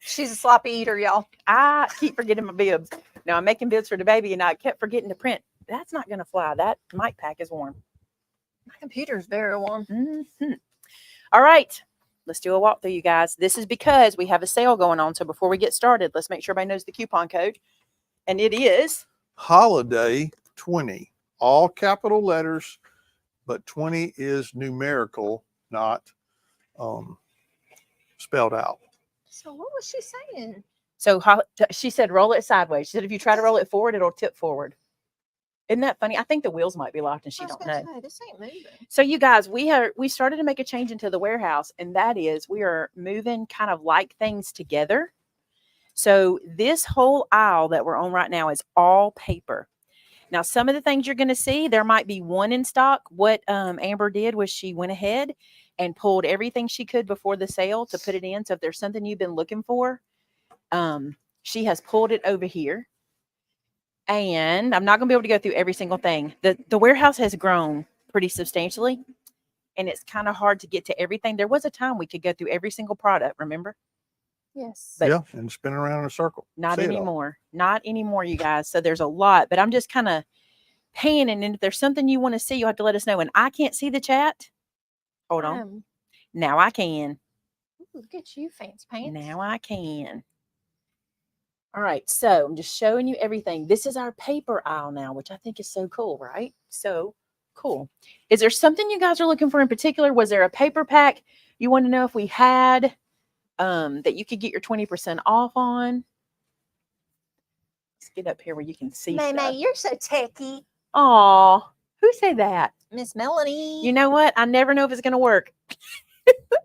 S3: She's a sloppy eater, y'all.
S1: I keep forgetting my bibs. Now I'm making bibs for the baby and I kept forgetting to print. That's not going to fly. That mic pack is warm.
S3: My computer's very warm.
S1: All right. Let's do a walkthrough, you guys. This is because we have a sale going on. So before we get started, let's make sure everybody knows the coupon code. And it is
S2: Holiday 20, all capital letters, but 20 is numerical, not spelled out.
S3: So what was she saying?
S1: so she said roll it sideways. She said if you try to roll it forward, it'll tip forward. Isn't that funny? I think the wheels might be locked and she
S3: I was
S1: don't
S3: gonna
S1: know.
S3: say, this ain't moving.
S1: So you guys, we started to make a change into the warehouse, and that is we are moving kind of like things together. So this whole aisle that we're on right now is all paper. Now, some of the things you're going to see, there might be one in stock. What Amber did was she went ahead and pulled everything she could before the sale to put it in. So if there's something you've been looking for, she has pulled it over here. And I'm not going to be able to go through every single thing. The warehouse has grown pretty substantially, and it's kind of hard to get to everything. There was a time we could go through every single product, remember?
S3: Yes.
S1: But
S2: yeah, and spin around in a circle.
S1: Not
S2: See it all.
S1: anymore. Not anymore, you guys. So there's a lot, but I'm just kind of panning. And if there's something you want to see, you have to let us know. And I can't see the chat. Hold on. Now I can.
S3: Look at you, fancy pants.
S1: Now I can. All right. So I'm just showing you everything. This is our paper aisle now, which I think is so cool, right? So cool. Is there something you guys are looking for in particular? Was there a paper pack you want to know if we had that you could get your 20% off on? Let's get up here where you can see
S3: Maymay,
S1: stuff.
S3: you're so techie.
S1: Aw, who said that?
S3: Miss Melanie.
S1: You know what? I never know if it's going to work.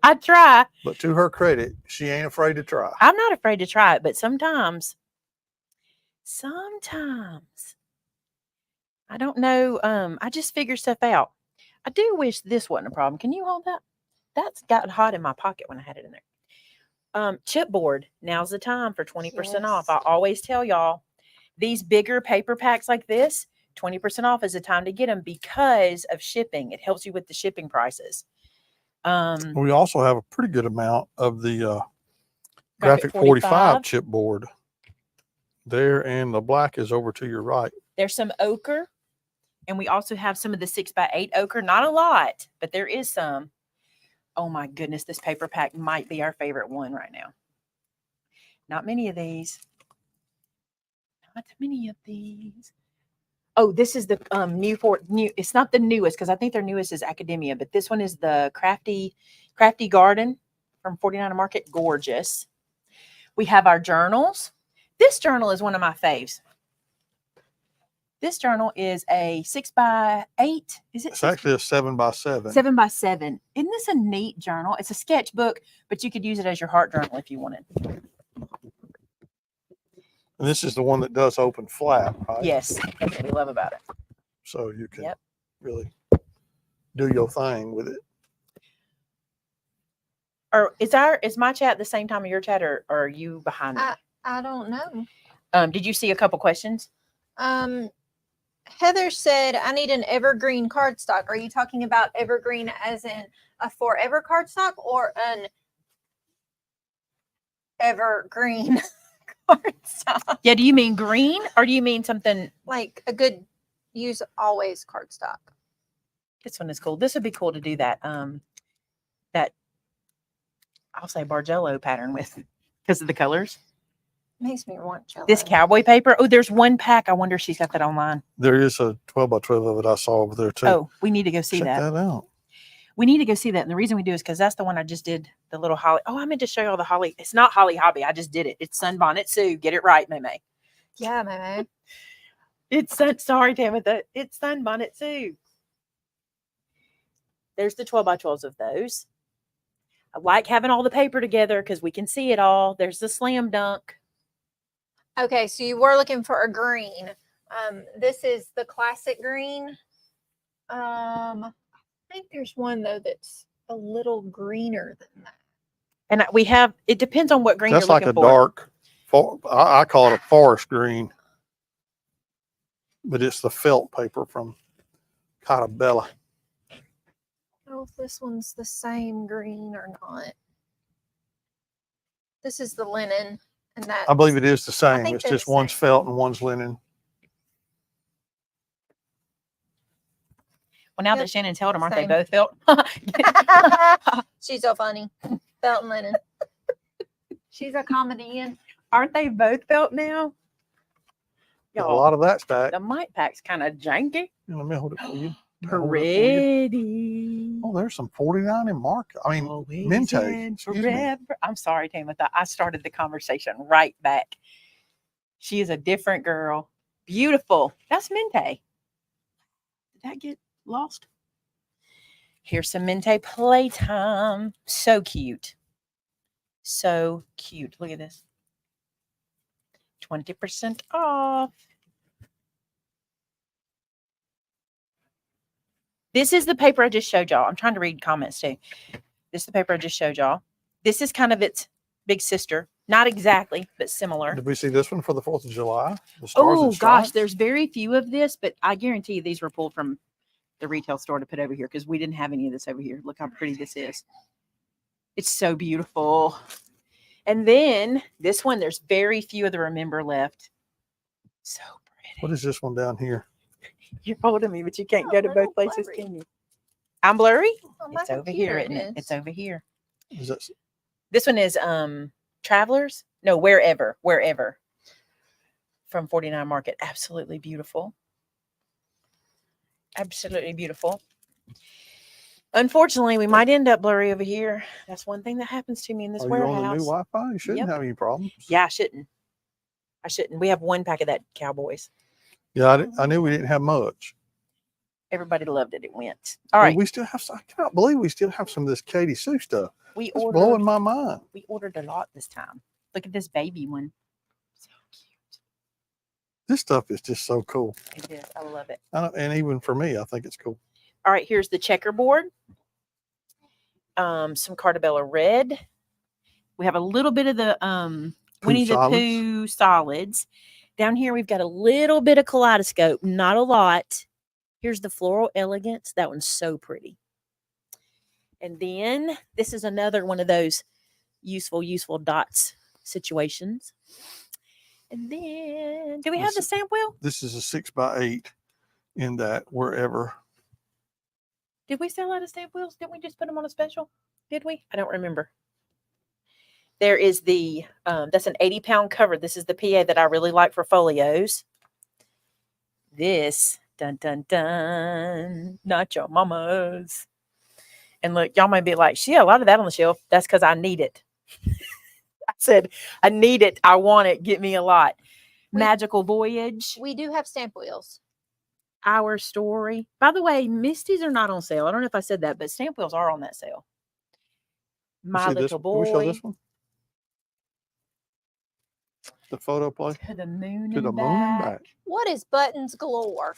S1: I try.
S2: But to her credit, she ain't afraid to try.
S1: I'm not afraid to try it, but sometimes I don't know. I just figure stuff out. I do wish this wasn't a problem. Can you hold that? That's gotten hot in my pocket when I had it in there. Chipboard. Now's the time for 20% off. I always tell y'all these bigger paper packs like this, 20% off is the time to get them because of shipping. It helps you with the shipping prices.
S2: We also have a pretty good amount of the graphic 45 chipboard there, and the black is over to your right.
S1: There's some ochre, and we also have some of the 6x8 ochre. Not a lot, but there is some. Oh my goodness, this paper pack might be our favorite one right now. Not many of these. Not many of these. Oh, this is the new. It's not the newest because I think their newest is Academia, but this one is the Crafty Garden from 49 Market. Gorgeous. We have our journals. This journal is one of my faves. This journal is a 6x8. Is it?
S2: It's actually a 7x7.
S1: 7x7. Isn't this a neat journal? It's a sketchbook, but you could use it as your heart journal if you wanted.
S2: And this is the one that does open flat, right?
S1: Yes, that's what we love about it.
S2: So you can
S1: Yep.
S2: really do your thing with it.
S1: Or is my chat the same time of your chat, or are you behind me?
S3: I don't know.
S1: Did you see a couple questions?
S3: Heather said, I need an evergreen cardstock. Are you talking about evergreen as in a forever cardstock or an evergreen cardstock?
S1: Yeah, do you mean green or do you mean something?
S3: Like a good use always cardstock.
S1: This one is cool. This would be cool to do that. That I'll say Bargello pattern with, because of the colors.
S3: Makes me want Jello.
S1: This cowboy paper. Oh, there's one pack. I wonder if she's got that online.
S2: There is a 12 by 12 of it I saw over there too.
S1: Oh, we need to go see
S2: Check
S1: that.
S2: that out.
S1: We need to go see that. And the reason we do is because that's the one I just did, the little holly. Oh, I meant to show you all the holly. It's not Holly Hobby. I just did it. It's Sunbonnet Sue. Get it right, Maymay.
S3: Yeah, Maymay.
S1: Sorry, Tamitha. It's Sunbonnet Sue. There's the 12 by 12s of those. I like having all the paper together because we can see it all. There's the Slam Dunk.
S3: Okay, so you were looking for a green. This is the classic green. I think there's one though that's a little greener than that.
S1: And we have, it depends on what green
S2: That's
S1: you're
S2: like
S1: looking
S2: a
S1: for.
S2: dark, I call it a forest green. But it's the felt paper from Catabella.
S3: I don't know if this one's the same green or not. This is the linen, and that
S2: I believe it is the same.
S3: think
S2: It's
S3: they're
S2: just
S3: the
S2: one's
S3: same.
S2: felt and one's linen.
S1: Well, now
S3: Yep.
S1: that Shannon's held them, aren't
S3: Same.
S1: they both felt?
S3: She's so funny. Felt and linen. She's a comedian.
S1: Aren't they both felt now?
S2: Got a
S1: Y'all,
S2: lot of that stack.
S1: the mic pack's kind of janky.
S2: Let me hold it for you. Hold it up for you.
S1: Pretty.
S2: Oh, there's some 49 in mark. I mean,
S1: Always
S2: Mente.
S1: and
S2: Excuse me.
S1: forever. I'm sorry, Tamitha. I started the conversation right back. She is a different girl. Beautiful. That's Mente. Did that get lost? Here's some Mente playtime. So cute. So cute. Look at this. 20% off. This is the paper I just showed y'all. I'm trying to read comments too. This is the paper I just showed y'all. This is kind of its big sister. Not exactly, but similar.
S2: Did we see this one for the 4th of July? The Stars
S1: Oh
S2: and
S1: gosh,
S2: Stripes?
S1: there's very few of this, but I guarantee you these were pulled from the retail store to put over here because we didn't have any of this over here. Look how pretty this is. It's so beautiful. And then this one, there's very few of the Remember left. So pretty.
S2: What is this one down here?
S1: You're holding me, but you can't
S3: Oh,
S1: go to
S3: little
S1: both places,
S3: blurry.
S1: can you? I'm blurry?
S3: Oh, my
S1: It's over here,
S3: computer
S1: isn't it? It's over here.
S2: Is that
S1: This one is Travelers. No, Wherever from 49 Market. Absolutely beautiful. Absolutely beautiful. Unfortunately, we might end up blurry over here. That's one thing that happens to me in this
S2: Are you
S1: warehouse.
S2: on the new Wi-Fi? You shouldn't
S1: Yep.
S2: have any problems.
S1: Yeah, I shouldn't. We have one pack of that Cowboys.
S2: Yeah, I knew we didn't have much.
S1: Everybody loved it. It went. All
S2: But
S1: right.
S2: we still have. I cannot believe we still have some of this Katie Sue stuff.
S1: We
S2: It's blowing
S1: ordered
S2: my mind.
S1: a lot this time. Look at this baby one. So cute.
S2: This stuff is just so cool.
S1: It is. I love it.
S2: And even for me, I think it's cool.
S1: All right, here's the checkerboard. Some Cartabella red. We have a little bit of the Winnie the
S2: solids.
S1: Pooh solids. Down here, we've got a little bit of kaleidoscope, not a lot. Here's the floral elegance. That one's so pretty. And then this is another one of those useful dots situations. And then, do we have the stamp wheel?
S2: This is a 6x8 in that Wherever.
S1: Did we sell out of stamp wheels? Didn't we just put them on a special? Did we? I don't remember. There is the, that's an 80-pound cover. This is the PA that I really like for folios. This, dun, dun, dun, not your mama's. And look, y'all might be like, she had a lot of that on the shelf. That's because I need it. I said, I need it. I want it. Get me a lot. Magical Voyage.
S3: We do have stamp wheels.
S1: Our Story. By the way, Misty's are not on sale. I don't know if I said that, but stamp wheels are on that sale. My
S2: You see this?
S1: Little
S2: Can we show
S1: Boy.
S2: this one? The photo play.
S1: To the moon
S2: To the
S1: and
S2: moon and
S1: back.
S2: back.
S3: What is buttons galore?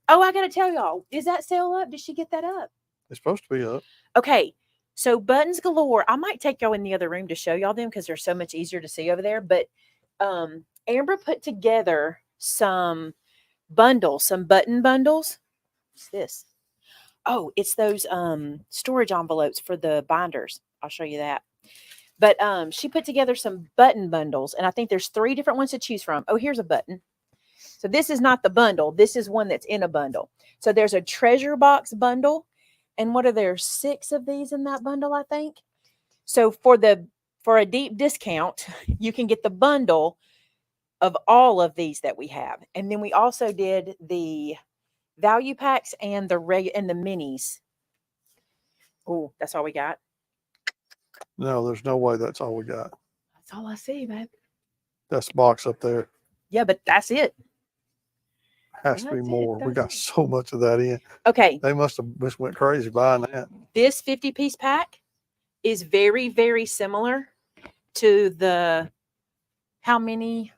S1: Oh, I got to tell y'all, is that sale up? Did she get that up?
S2: It's supposed to be up.
S1: Okay, so buttons galore. I might take y'all in the other room to show y'all them because they're so much easier to see over there. But Amber put together some bundles, some button bundles. What's this? Oh, it's those storage envelopes for the binders. I'll show you that. But she put together some button bundles, and I think there's 3 different ones to choose from. Oh, here's a button. So this is not the bundle. This is one that's in a bundle. So there's a treasure box bundle. And what are there? 6 of these in that bundle, I think. So for the for a deep discount, you can get the bundle of all of these that we have. And then we also did the value packs and the minis. Oh, that's all we got.
S2: No, there's no way that's all we got.
S1: That's all I see, babe.
S2: That's the box up there.
S1: Yeah, but that's it.
S2: Has to be
S1: That's it,
S2: more. We got
S1: that's it.
S2: so much of that in.
S1: Okay,
S2: They must have just went crazy buying that.
S1: this 50-piece pack is very, very similar to the how many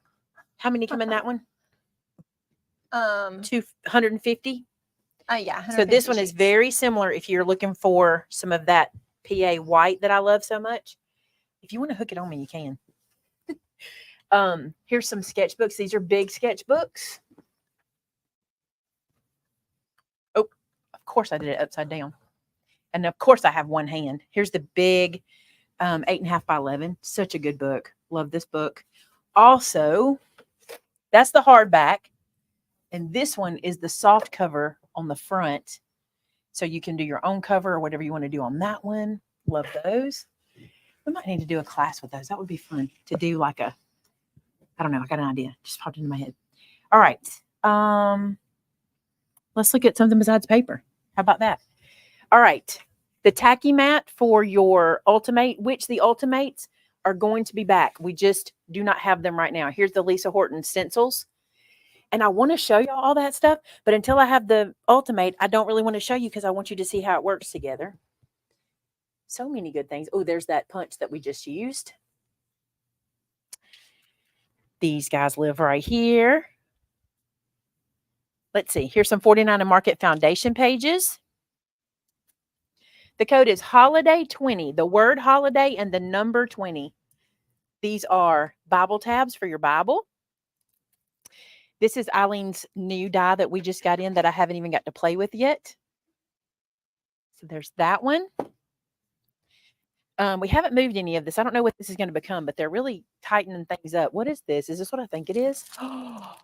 S1: come in that one? 250.
S3: Yeah.
S1: So this
S3: 150
S1: one is
S3: sheets.
S1: very similar if you're looking for some of that PA white that I love so much. If you want to hook it on me, you can. Here's some sketchbooks. These are big sketchbooks. Oh, of course I did it upside down. And of course I have one hand. Here's the big 8.5 by 11. Such a good book. Love this book. Also, that's the hardback. And this one is the soft cover on the front. So you can do your own cover or whatever you want to do on that one. Love those. We might need to do a class with those. That would be fun to do like a, I don't know. I got an idea. Just popped into my head. All right. Let's look at something besides paper. How about that? All right. The tacky mat for your Ultimate, which the Ultimates are going to be back. We just do not have them right now. Here's the Lisa Horton stencils. And I want to show you all that stuff. But until I have the Ultimate, I don't really want to show you because I want you to see how it works together. So many good things. Oh, there's that punch that we just used. These guys live right here. Let's see. Here's some 49 and Market Foundation pages. The code is holiday20. The word holiday and the number 20. These are Bible tabs for your Bible. This is Eileen's new die that we just got in that I haven't even got to play with yet. So there's that one. We haven't moved any of this. I don't know what this is going to become, but they're really tightening things up. What is this? Is this what I think it is? Oh,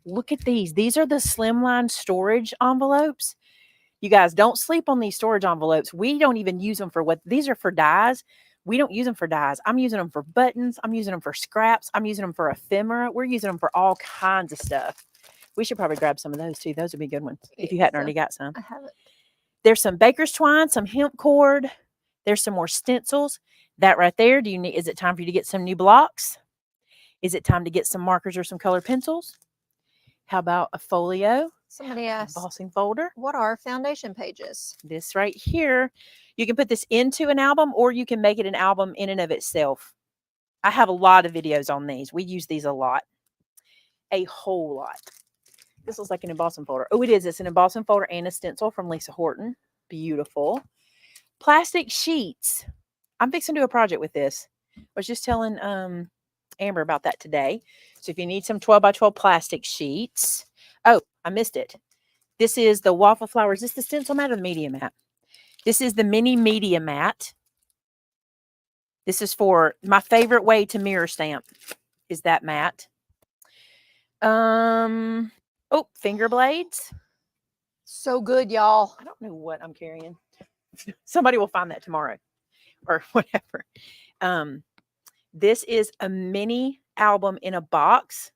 S1: look at these. These are the slimline storage envelopes. You guys don't sleep on these storage envelopes. We don't even use them for what these are for dies. We don't use them for dies. I'm using them for buttons. I'm using them for scraps. I'm using them for ephemera. We're using them for all kinds of stuff. We should probably grab some of those too. Those would be good ones if you hadn't already got some.
S3: I have it.
S1: There's some baker's twine, some hemp cord. There's some more stencils. That right there. Is it time for you to get some new blocks? Is it time to get some markers or some colored pencils? How about a folio?
S3: Somebody asked,
S1: Embossing folder.
S3: what are foundation pages?
S1: This right here. You can put this into an album or you can make it an album in and of itself. I have a lot of videos on these. We use these a lot. A whole lot. This looks like an embossing folder. Oh, it is. It's an embossing folder and a stencil from Lisa Horton. Beautiful. Plastic sheets. I'm fixing to do a project with this. I was just telling Amber about that today. So if you need some 12 by 12 plastic sheets. Oh, I missed it. This is the waffle flower. Is this the stencil mat or the media mat? This is the mini media mat. This is for my favorite way to mirror stamp is that mat. Oh, finger blades.
S3: So good, y'all.
S1: I don't know what I'm carrying. Somebody will find that tomorrow or whatever. This is a mini album in a box.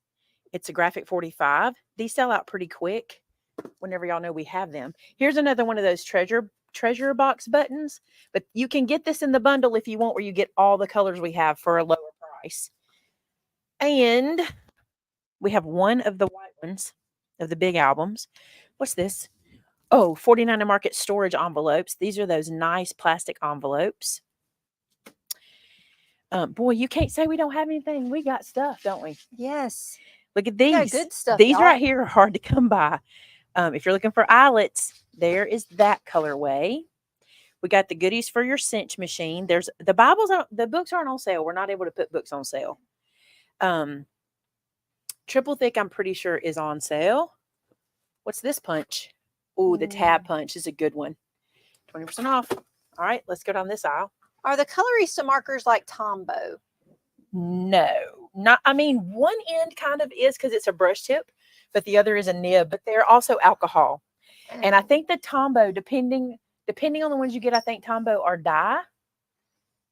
S1: It's a graphic 45. These sell out pretty quick whenever y'all know we have them. Here's another one of those treasure box buttons, but you can get this in the bundle if you want, where you get all the colors we have for a lower price. And we have one of the white ones of the big albums. What's this? Oh, 49 and Market storage envelopes. These are those nice plastic envelopes. Boy, you can't say we don't have anything. We got stuff, don't we?
S3: Yes.
S1: Look at
S3: We got
S1: these.
S3: good stuff,
S1: These
S3: y'all.
S1: right here are hard to come by. If you're looking for eyelets, there is that colorway. We got the goodies for your cinch machine. There's the Bibles. The books aren't on sale. We're not able to put books on sale. Triple thick, I'm pretty sure, is on sale. What's this punch? Oh, the tab punch is a good one. 20% off. All right, let's go down this aisle.
S3: Are the colorista markers like Tombow?
S1: No, not. I mean, one end kind of is because it's a brush tip, but the other is a nib. But they're also alcohol. And I think the Tombow, depending on the ones you get, I think Tombow are dye.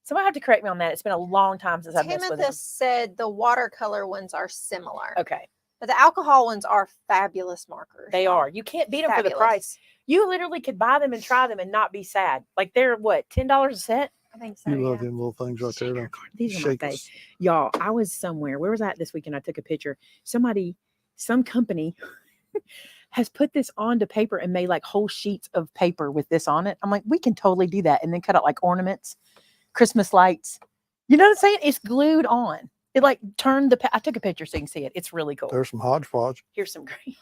S1: Somebody have to correct me on that. It's been a long time since I've messed with them.
S3: Timothy said the watercolor ones are similar.
S1: Okay.
S3: But the alcohol ones are fabulous markers.
S1: They
S3: y'all.
S1: are. You can't beat them for the
S3: Fabulous.
S1: price. You literally could buy them and try them and not be sad. Like they're what, $10 a set?
S3: I think so.
S2: You love
S3: Yeah.
S2: them little things right there. Don't you?
S1: These are my
S2: Shake
S1: fave.
S2: us.
S1: Y'all, I was somewhere. Where was I at this weekend? I took a picture. Some company has put this onto paper and made like whole sheets of paper with this on it. I'm like, we can totally do that. And then cut out like ornaments, Christmas lights. You know what I'm saying? It's glued on. It like turned I took a picture so you can see it. It's really cool.
S2: There's some hodgepodge.
S1: Here's some great.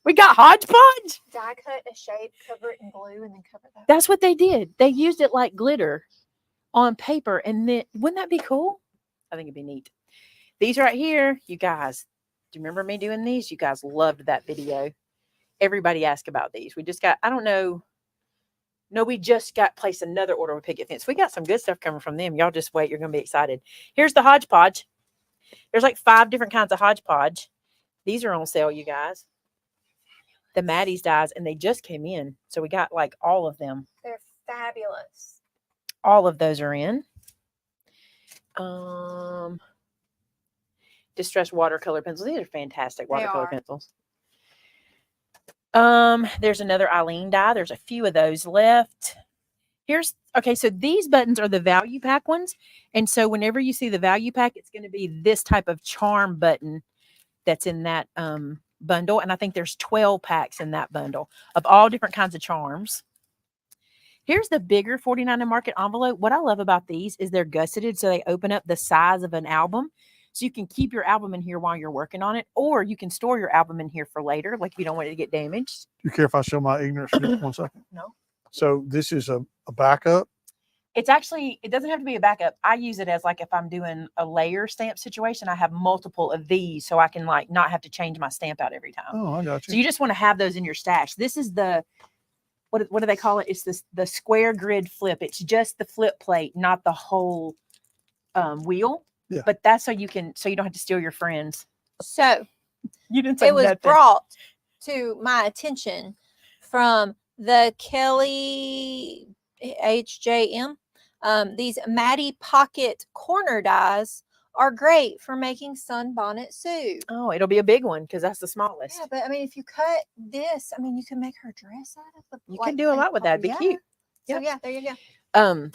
S1: We got hodgepodge.
S3: Die cut a shape, cover it in glue, and then cover that.
S1: That's what they did. They used it like glitter on paper. And then wouldn't that be cool? I think it'd be neat. These right here, you guys, do you remember me doing these? You guys loved that video. Everybody asked about these. We just got, I don't know. No, we just got placed another order with Picket Fence. We got some good stuff coming from them. Y'all just wait. You're going to be excited. Here's the hodgepodge. There's like 5 different kinds of hodgepodge. These are on sale, you guys. The Maddie's dies, and they just came in. So we got like all of them.
S3: They're fabulous.
S1: All of those are in. Distressed watercolor pencils. These are fantastic watercolor pencils. There's another Eileen die. There's a few of those left. Okay, so these buttons are the value pack ones. And so whenever you see the value pack, it's going to be this type of charm button that's in that bundle. And I think there's 12 packs in that bundle of all different kinds of charms. Here's the bigger 49 and Market envelope. What I love about these is they're gusseted, so they open up the size of an album. So you can keep your album in here while you're working on it, or you can store your album in here for later, like if you don't want it to get damaged.
S2: Do you care if I show my ignorance for just 1 second?
S1: No.
S2: So this is a backup.
S1: It's actually, it doesn't have to be a backup. I use it as like if I'm doing a layer stamp situation, I have multiple of these so I can like not have to change my stamp out every time.
S2: Oh, I got you.
S1: So you just want to have those in your stash. This is the, what do they call it? It's the square grid flip. It's just the flip plate, not the whole wheel.
S2: Yeah.
S1: But that's so you don't have to steal your friends.
S3: So
S1: You didn't say
S3: it was
S1: nothing.
S3: brought to my attention from the Kelly HJM. These Maddie Pocket corner dies are great for making sunbonnet suit.
S1: Oh, it'll be a big one because that's the smallest.
S3: Yeah, but I mean, if you cut this, I mean, you can make her dress out of the.
S1: You can do a lot with that. It'd be cute.
S3: So yeah, there you go.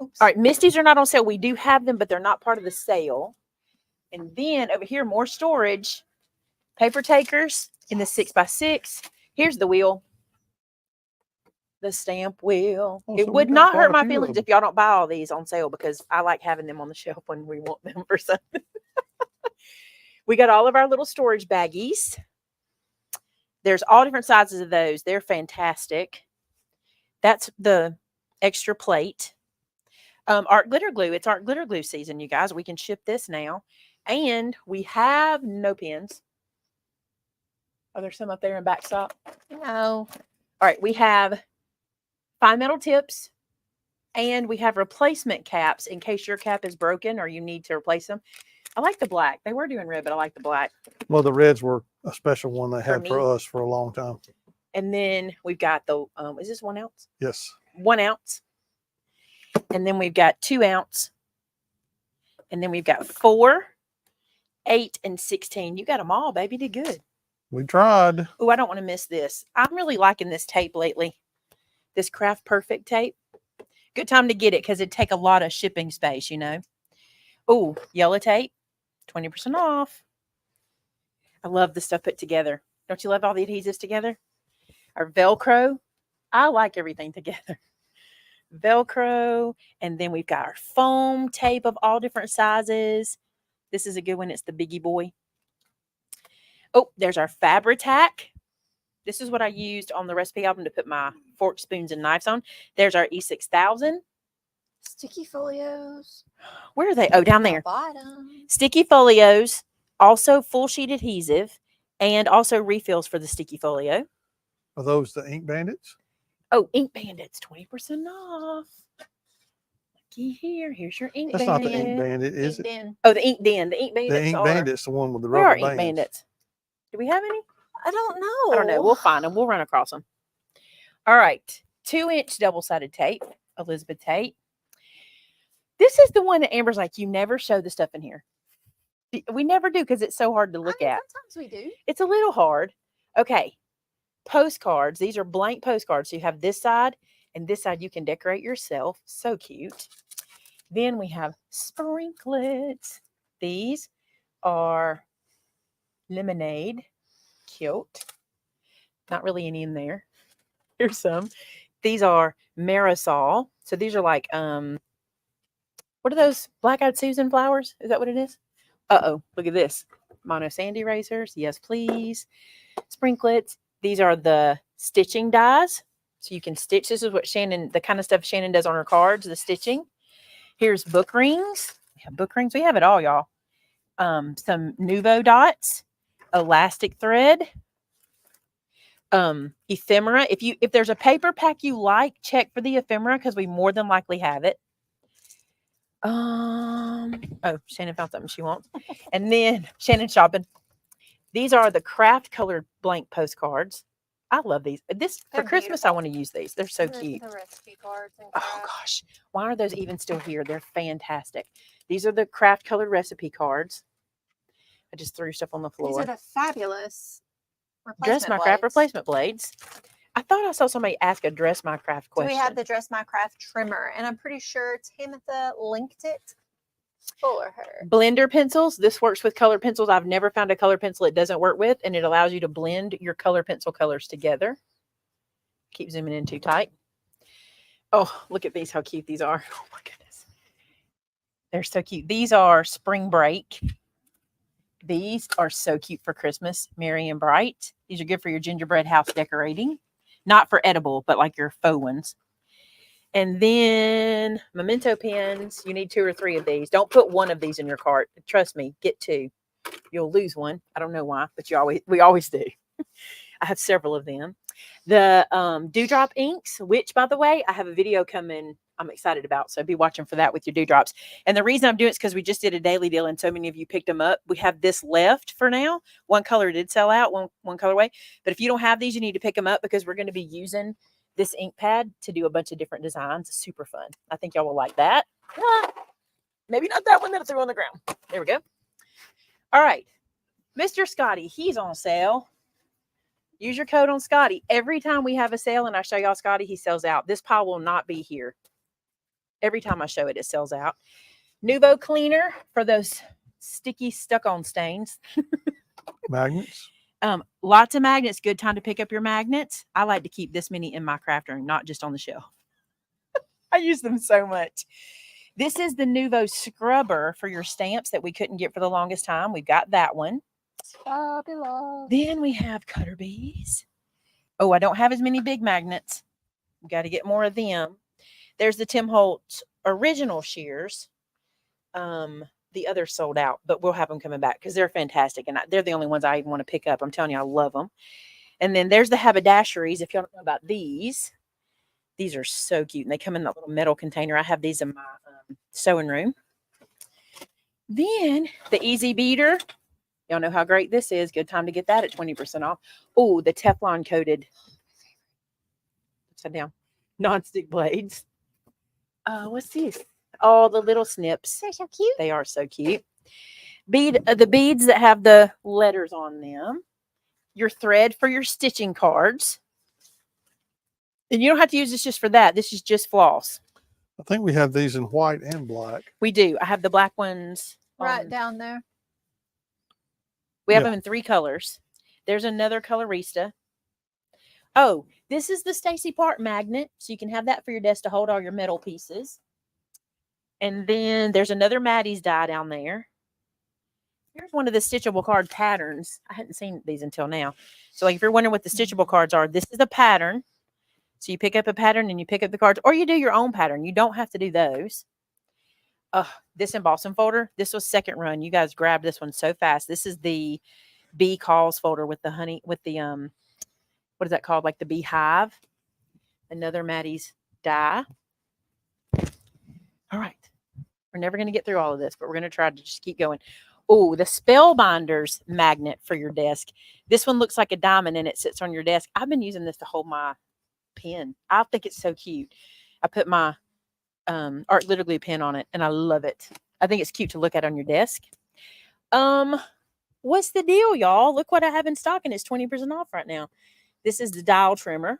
S1: Oops. All right, Misty's are not on sale. We do have them, but they're not part of the sale. And then over here, more storage. Paper takers in the 6x6. Here's the wheel. The stamp wheel.
S2: Oh,
S1: It
S2: so we
S1: would
S2: got
S1: not
S2: quite
S1: hurt
S2: a
S1: my
S2: few of
S1: feelings
S2: them.
S1: if y'all don't buy all these on sale because I like having them on the shelf when we want them for something. We got all of our little storage baggies. There's all different sizes of those. They're fantastic. That's the extra plate. Art glitter glue. It's art glitter glue season, you guys. We can ship this now. And we have no pins. Are there some up there in backstop?
S3: No.
S1: All right. We have fine metal tips. And we have replacement caps in case your cap is broken or you need to replace them. I like the black. They were doing red, but I like the black.
S2: Well, the reds were a special one they had for
S1: me.
S2: us for a long time.
S1: And then we've got the, is this 1 ounce?
S2: Yes.
S1: 1 ounce. And then we've got 2 ounce. And then we've got 4, 8, and 16. You got them all, baby. Did good.
S2: We tried.
S1: Oh, I don't want to miss this. I'm really liking this tape lately. This Craft Perfect tape. Good time to get it because it'd take a lot of shipping space, you know. Oh, yellow tape. 20% off. I love the stuff put together. Don't you love all the adhesives together? Our Velcro. I like everything together. Velcro. And then we've got our foam tape of all different sizes. This is a good one. It's the Biggie Boy. Oh, there's our Fabri-Tac. This is what I used on the recipe album to put my forks, spoons, and knives on. There's our E6000.
S3: Sticky folios.
S1: Where are they? Oh, down there.
S3: Bottom.
S1: Sticky folios. Also full sheet adhesive. And also refills for the sticky folio.
S2: Are those the ink bandits?
S1: Oh, ink bandits. 20% off. Looky here. Here's your ink
S2: That's
S1: bandit.
S2: not the ink bandit, is it?
S3: Den.
S1: Oh, the ink den. The ink bandits
S2: The ink
S1: are.
S2: bandit's the one with the
S1: Where are
S2: rubber
S1: ink
S2: bands.
S1: bandits? Do we have any?
S3: I don't know.
S1: I don't know. We'll find them. We'll run across them. All right. 2-inch double-sided tape. Elizabeth tape. This is the one that Amber's like, you never show the stuff in here. We never do because it's so hard to look at.
S3: Sometimes we do.
S1: It's a little hard. Okay. Postcards. These are blank postcards. So you have this side and this side you can decorate yourself. So cute. Then we have sprinklets. These are lemonade. Cute. Not really any in there. Here's some. These are Marisol. So these are like, what are those black-eyed Susan flowers? Is that what it is? Uh-oh, look at this. Mono sand erasers. Yes, please. Sprinklets. These are the stitching dies. So you can stitch. This is what Shannon, the kind of stuff Shannon does on her cards, the stitching. Here's book rings. We have book rings. We have it all, y'all. Some Nuvo dots. Elastic thread. Ephemera. If there's a paper pack you like, check for the ephemera because we more than likely have it. Oh, Shannon found something she wants. And then Shannon shopping. These are the craft colored blank postcards. I love these. For Christmas, I want to use these. They're so cute.
S3: The recipe cards. And
S1: Oh gosh, why are those even still here? They're fantastic. These are the craft colored recipe cards. I just threw stuff on the floor.
S3: These are the fabulous
S1: Dress My Craft replacement blades. I thought I saw somebody ask a Dress My Craft question.
S3: So we have the Dress My Craft trimmer, and I'm pretty sure Tamitha linked it for her.
S1: Blender pencils. This works with colored pencils. I've never found a color pencil it doesn't work with, and it allows you to blend your color pencil colors together. Keep zooming in too tight. Oh, look at these, how cute these are. Oh my goodness. They're so cute. These are Spring Break. These are so cute for Christmas. Merry and Bright. These are good for your gingerbread house decorating. Not for edible, but like your faux ones. And then memento pins. You need 2 or 3 of these. Don't put one of these in your cart. Trust me, get 2. You'll lose one. I don't know why, but we always do. I have several of them. The dewdrop inks, which by the way, I have a video coming I'm excited about. So be watching for that with your dewdrops. And the reason I'm doing it is because we just did a daily deal and so many of you picked them up. We have this left for now. One color did sell out, one colorway. But if you don't have these, you need to pick them up because we're going to be using this ink pad to do a bunch of different designs. It's super fun. I think y'all will like that. Maybe not that one that I threw on the ground. There we go. All right. Mr. Scotty, he's on sale. Use your code on Scotty. Every time we have a sale and I show y'all Scotty, he sells out. This pile will not be here. Every time I show it, it sells out. Nuvo cleaner for those sticky stuck-on stains.
S2: Magnets.
S1: Lots of magnets. Good time to pick up your magnets. I like to keep this many in my craft room, not just on the shelf. I use them so much. This is the Nuvo scrubber for your stamps that we couldn't get for the longest time. We've got that one.
S3: Fabulous.
S1: Then we have cutter bees. Oh, I don't have as many big magnets. Got to get more of them. There's the Tim Holtz original shears. The others sold out, but we'll have them coming back because they're fantastic. And they're the only ones I even want to pick up. I'm telling you, I love them. And then there's the haberdasheries. If y'all don't know about these are so cute. And they come in that little metal container. I have these in my sewing room. Then the Easy Beater. Y'all know how great this is. Good time to get that at 20% off. Oh, the Teflon coated upside down nonstick blades. What's this? All the little snips.
S3: They're so cute.
S1: They are so cute. The beads that have the letters on them. Your thread for your stitching cards. And you don't have to use this just for that. This is just floss.
S2: I think we have these in white and black.
S1: We do. I have the black ones.
S3: Right down there.
S1: We have them in 3 colors. There's another colorista. Oh, this is the Stacy Park magnet. So you can have that for your desk to hold all your metal pieces. And then there's another Maddie's die down there. Here's one of the stitchable card patterns. I hadn't seen these until now. So like if you're wondering what the stitchable cards are, this is a pattern. So you pick up a pattern and you pick up the cards, or you do your own pattern. You don't have to do those. This embossing folder, this was second run. You guys grabbed this one so fast. This is the bee calls folder with the honey, with the, what is that called? Like the beehive. Another Maddie's die. All right. We're never going to get through all of this, but we're going to try to just keep going. Oh, the Spellbinders magnet for your desk. This one looks like a diamond and it sits on your desk. I've been using this to hold my pen. I think it's so cute. I put my art glitter glue pen on it, and I love it. I think it's cute to look at on your desk. What's the deal, y'all? Look what I have in stock, and it's 20% off right now. This is the dial trimmer.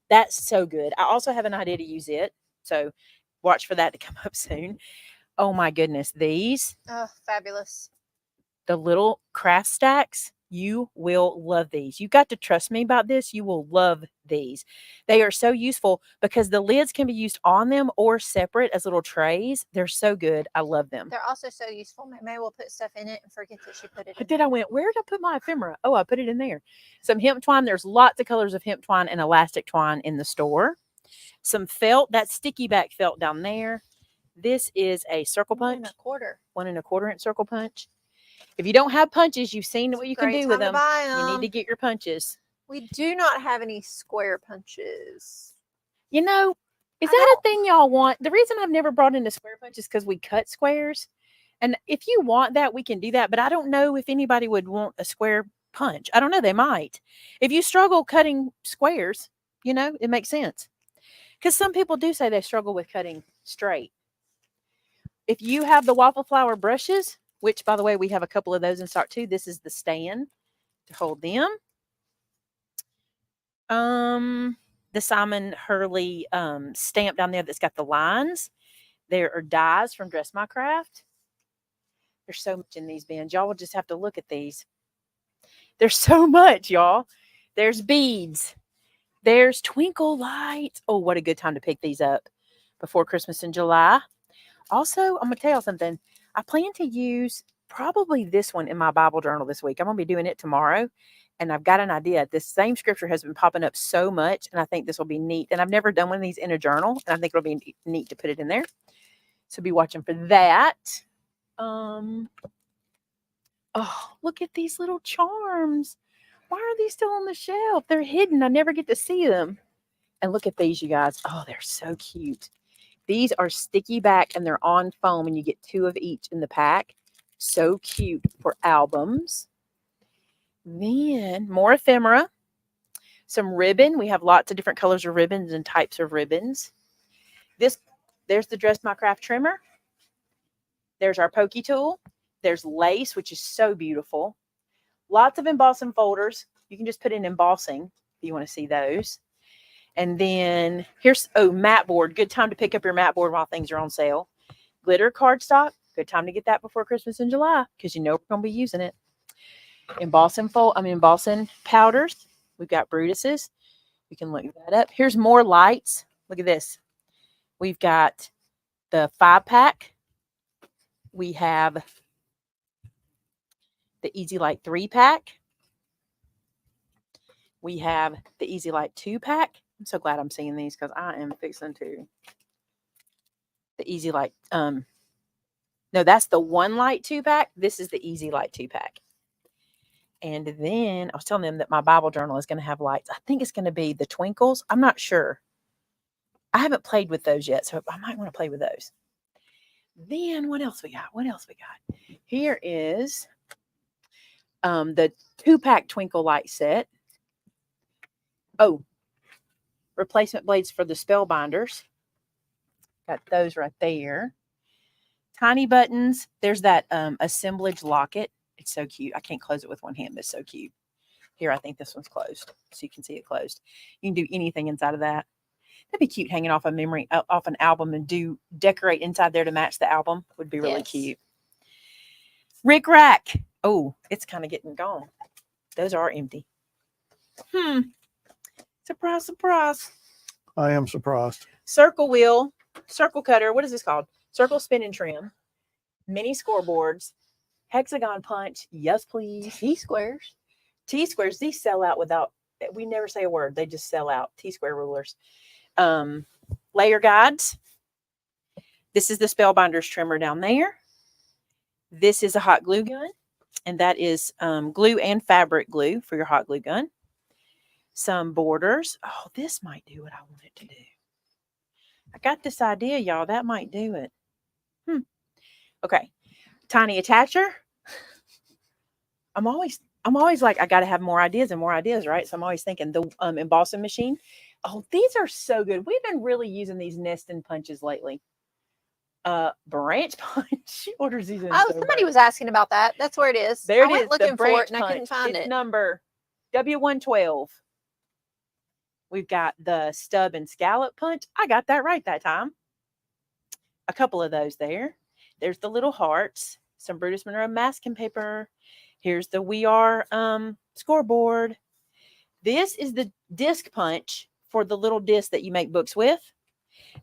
S1: That's so good. I also have an idea to use it, so watch for that to come up soon. Oh my goodness, these,
S3: Oh, fabulous.
S1: the little craft stacks, you will love these. You've got to trust me about this. You will love these. They are so useful because the lids can be used on them or separate as little trays. They're so good. I love them.
S3: They're also so useful. May will put stuff in it and forget that she put it in
S1: Did I
S3: there.
S1: went, where did I put my ephemera? Oh, I put it in there. Some hemp twine. There's lots of colors of hemp twine and elastic twine in the store. Some felt, that sticky back felt down there. This is a circle punch.
S3: 1 1/4.
S1: 1 1/4 inch circle punch. If you don't have punches, you've seen what you can
S3: Great
S1: do with
S3: time to
S1: them.
S3: buy
S1: You need to
S3: 'em.
S1: get your punches.
S3: We do not have any square punches.
S1: You know, is
S3: I
S1: that a
S3: don't.
S1: thing y'all want? The reason I've never brought in a square punch is because we cut squares. And if you want that, we can do that. But I don't know if anybody would want a square punch. I don't know. They might. If you struggle cutting squares, you know, it makes sense. Because some people do say they struggle with cutting straight. If you have the waffle flower brushes, which, by the way, we have a couple of those in stock too. This is the stand to hold them. The Simon Hurley stamp down there that's got the lines. There are dies from Dress My Craft. There's so much in these bins. Y'all will just have to look at these. There's so much, y'all. There's beads. There's twinkle lights. Oh, what a good time to pick these up before Christmas in July. Also, I'm going to tell you something. I plan to use probably this one in my Bible journal this week. I'm going to be doing it tomorrow. And I've got an idea. This same scripture has been popping up so much. And I think this will be neat. And I've never done one of these in a journal. And I think it'll be neat to put it in there. So be watching for that. Oh, look at these little charms. Why are these still on the shelf? They're hidden. I never get to see them. And look at these, you guys. Oh, they're so cute. These are sticky back and they're on foam, and you get 2 of each in the pack. So cute for albums. Then more ephemera. Some ribbon. We have lots of different colors of ribbons and types of ribbons. There's the Dress My Craft trimmer. There's our pokey tool. There's lace, which is so beautiful. Lots of embossing folders. You can just put in embossing if you want to see those. And then here's, mat board. Good time to pick up your mat board while things are on sale. Glitter cardstock. Good time to get that before Christmas in July because you know we're going to be using it. Embossing powders. We've got Brutus's. You can look that up. Here's more lights. Look at this. We've got the 5-pack. We have the Easy Light 3-pack. We have the Easy Light 2-pack. I'm so glad I'm seeing these because I am fixing to. The Easy Light. No, that's the 1 Light 2-pack. This is the Easy Light 2-pack. And then I was telling them that my Bible journal is going to have lights. I think it's going to be the twinkles. I'm not sure. I haven't played with those yet, so I might want to play with those. Then what else we got? Here is the 2-pack twinkle light set. Oh, replacement blades for the spellbinders. Got those right there. Tiny buttons. There's that assemblage locket. It's so cute. I can't close it with one hand, but it's so cute. Here, I think this one's closed, so you can see it closed. You can do anything inside of that. That'd be cute, hanging off off an album, and decorate inside there to match the album. Would be really cute. Rick Rack. Oh, it's kind of getting gone. Those are empty. Surprise, surprise.
S2: I am surprised.
S1: Circle wheel, circle cutter. What is this called? Circle spin and trim. Mini scoreboards. Hexagon punch. Yes, please.
S3: T-squares.
S1: T-squares. These sell out without, we never say a word. They just sell out. T-square rulers. Layer guides. This is the Spellbinders trimmer down there. This is a hot glue gun. And that is glue and fabric glue for your hot glue gun. Some borders. Oh, this might do what I want it to do. I got this idea, y'all. That might do it. Okay. Tiny attacher. I'm always like, I got to have more ideas and more ideas, right? So I'm always thinking the embossing machine. Oh, these are so good. We've been really using these nesting punches lately. Branch punch. She orders these in
S3: Oh,
S1: so
S3: somebody
S1: much.
S3: was asking about that. That's where it is.
S1: There
S3: I
S1: it
S3: went
S1: is. The
S3: looking for
S1: branch
S3: it and I couldn't
S1: punch.
S3: find
S1: It's
S3: it.
S1: number W112. We've got the stub and scallop punch. I got that right that time. A couple of those there. There's the little hearts. Some Brutus Monroe masking paper. Here's the We Are scoreboard. This is the disc punch for the little disc that you make books with.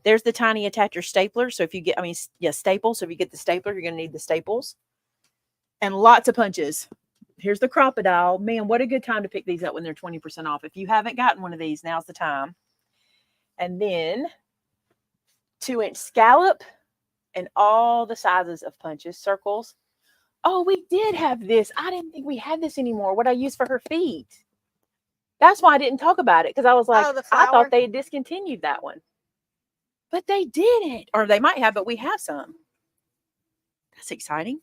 S1: There's the tiny attacher stapler. So if you get, staples. So if you get the stapler, you're going to need the staples. And lots of punches. Here's the crocodile. Man, what a good time to pick these up when they're 20% off. If you haven't gotten one of these, now's the time. And then 2-inch scallop and all the sizes of punches, circles. Oh, we did have this. I didn't think we had this anymore. What I used for her feet. That's why I didn't talk about it, because I was like,
S3: the
S1: I
S3: flower.
S1: thought they had discontinued that one. But they didn't. Or they might have, but we have some. That's exciting.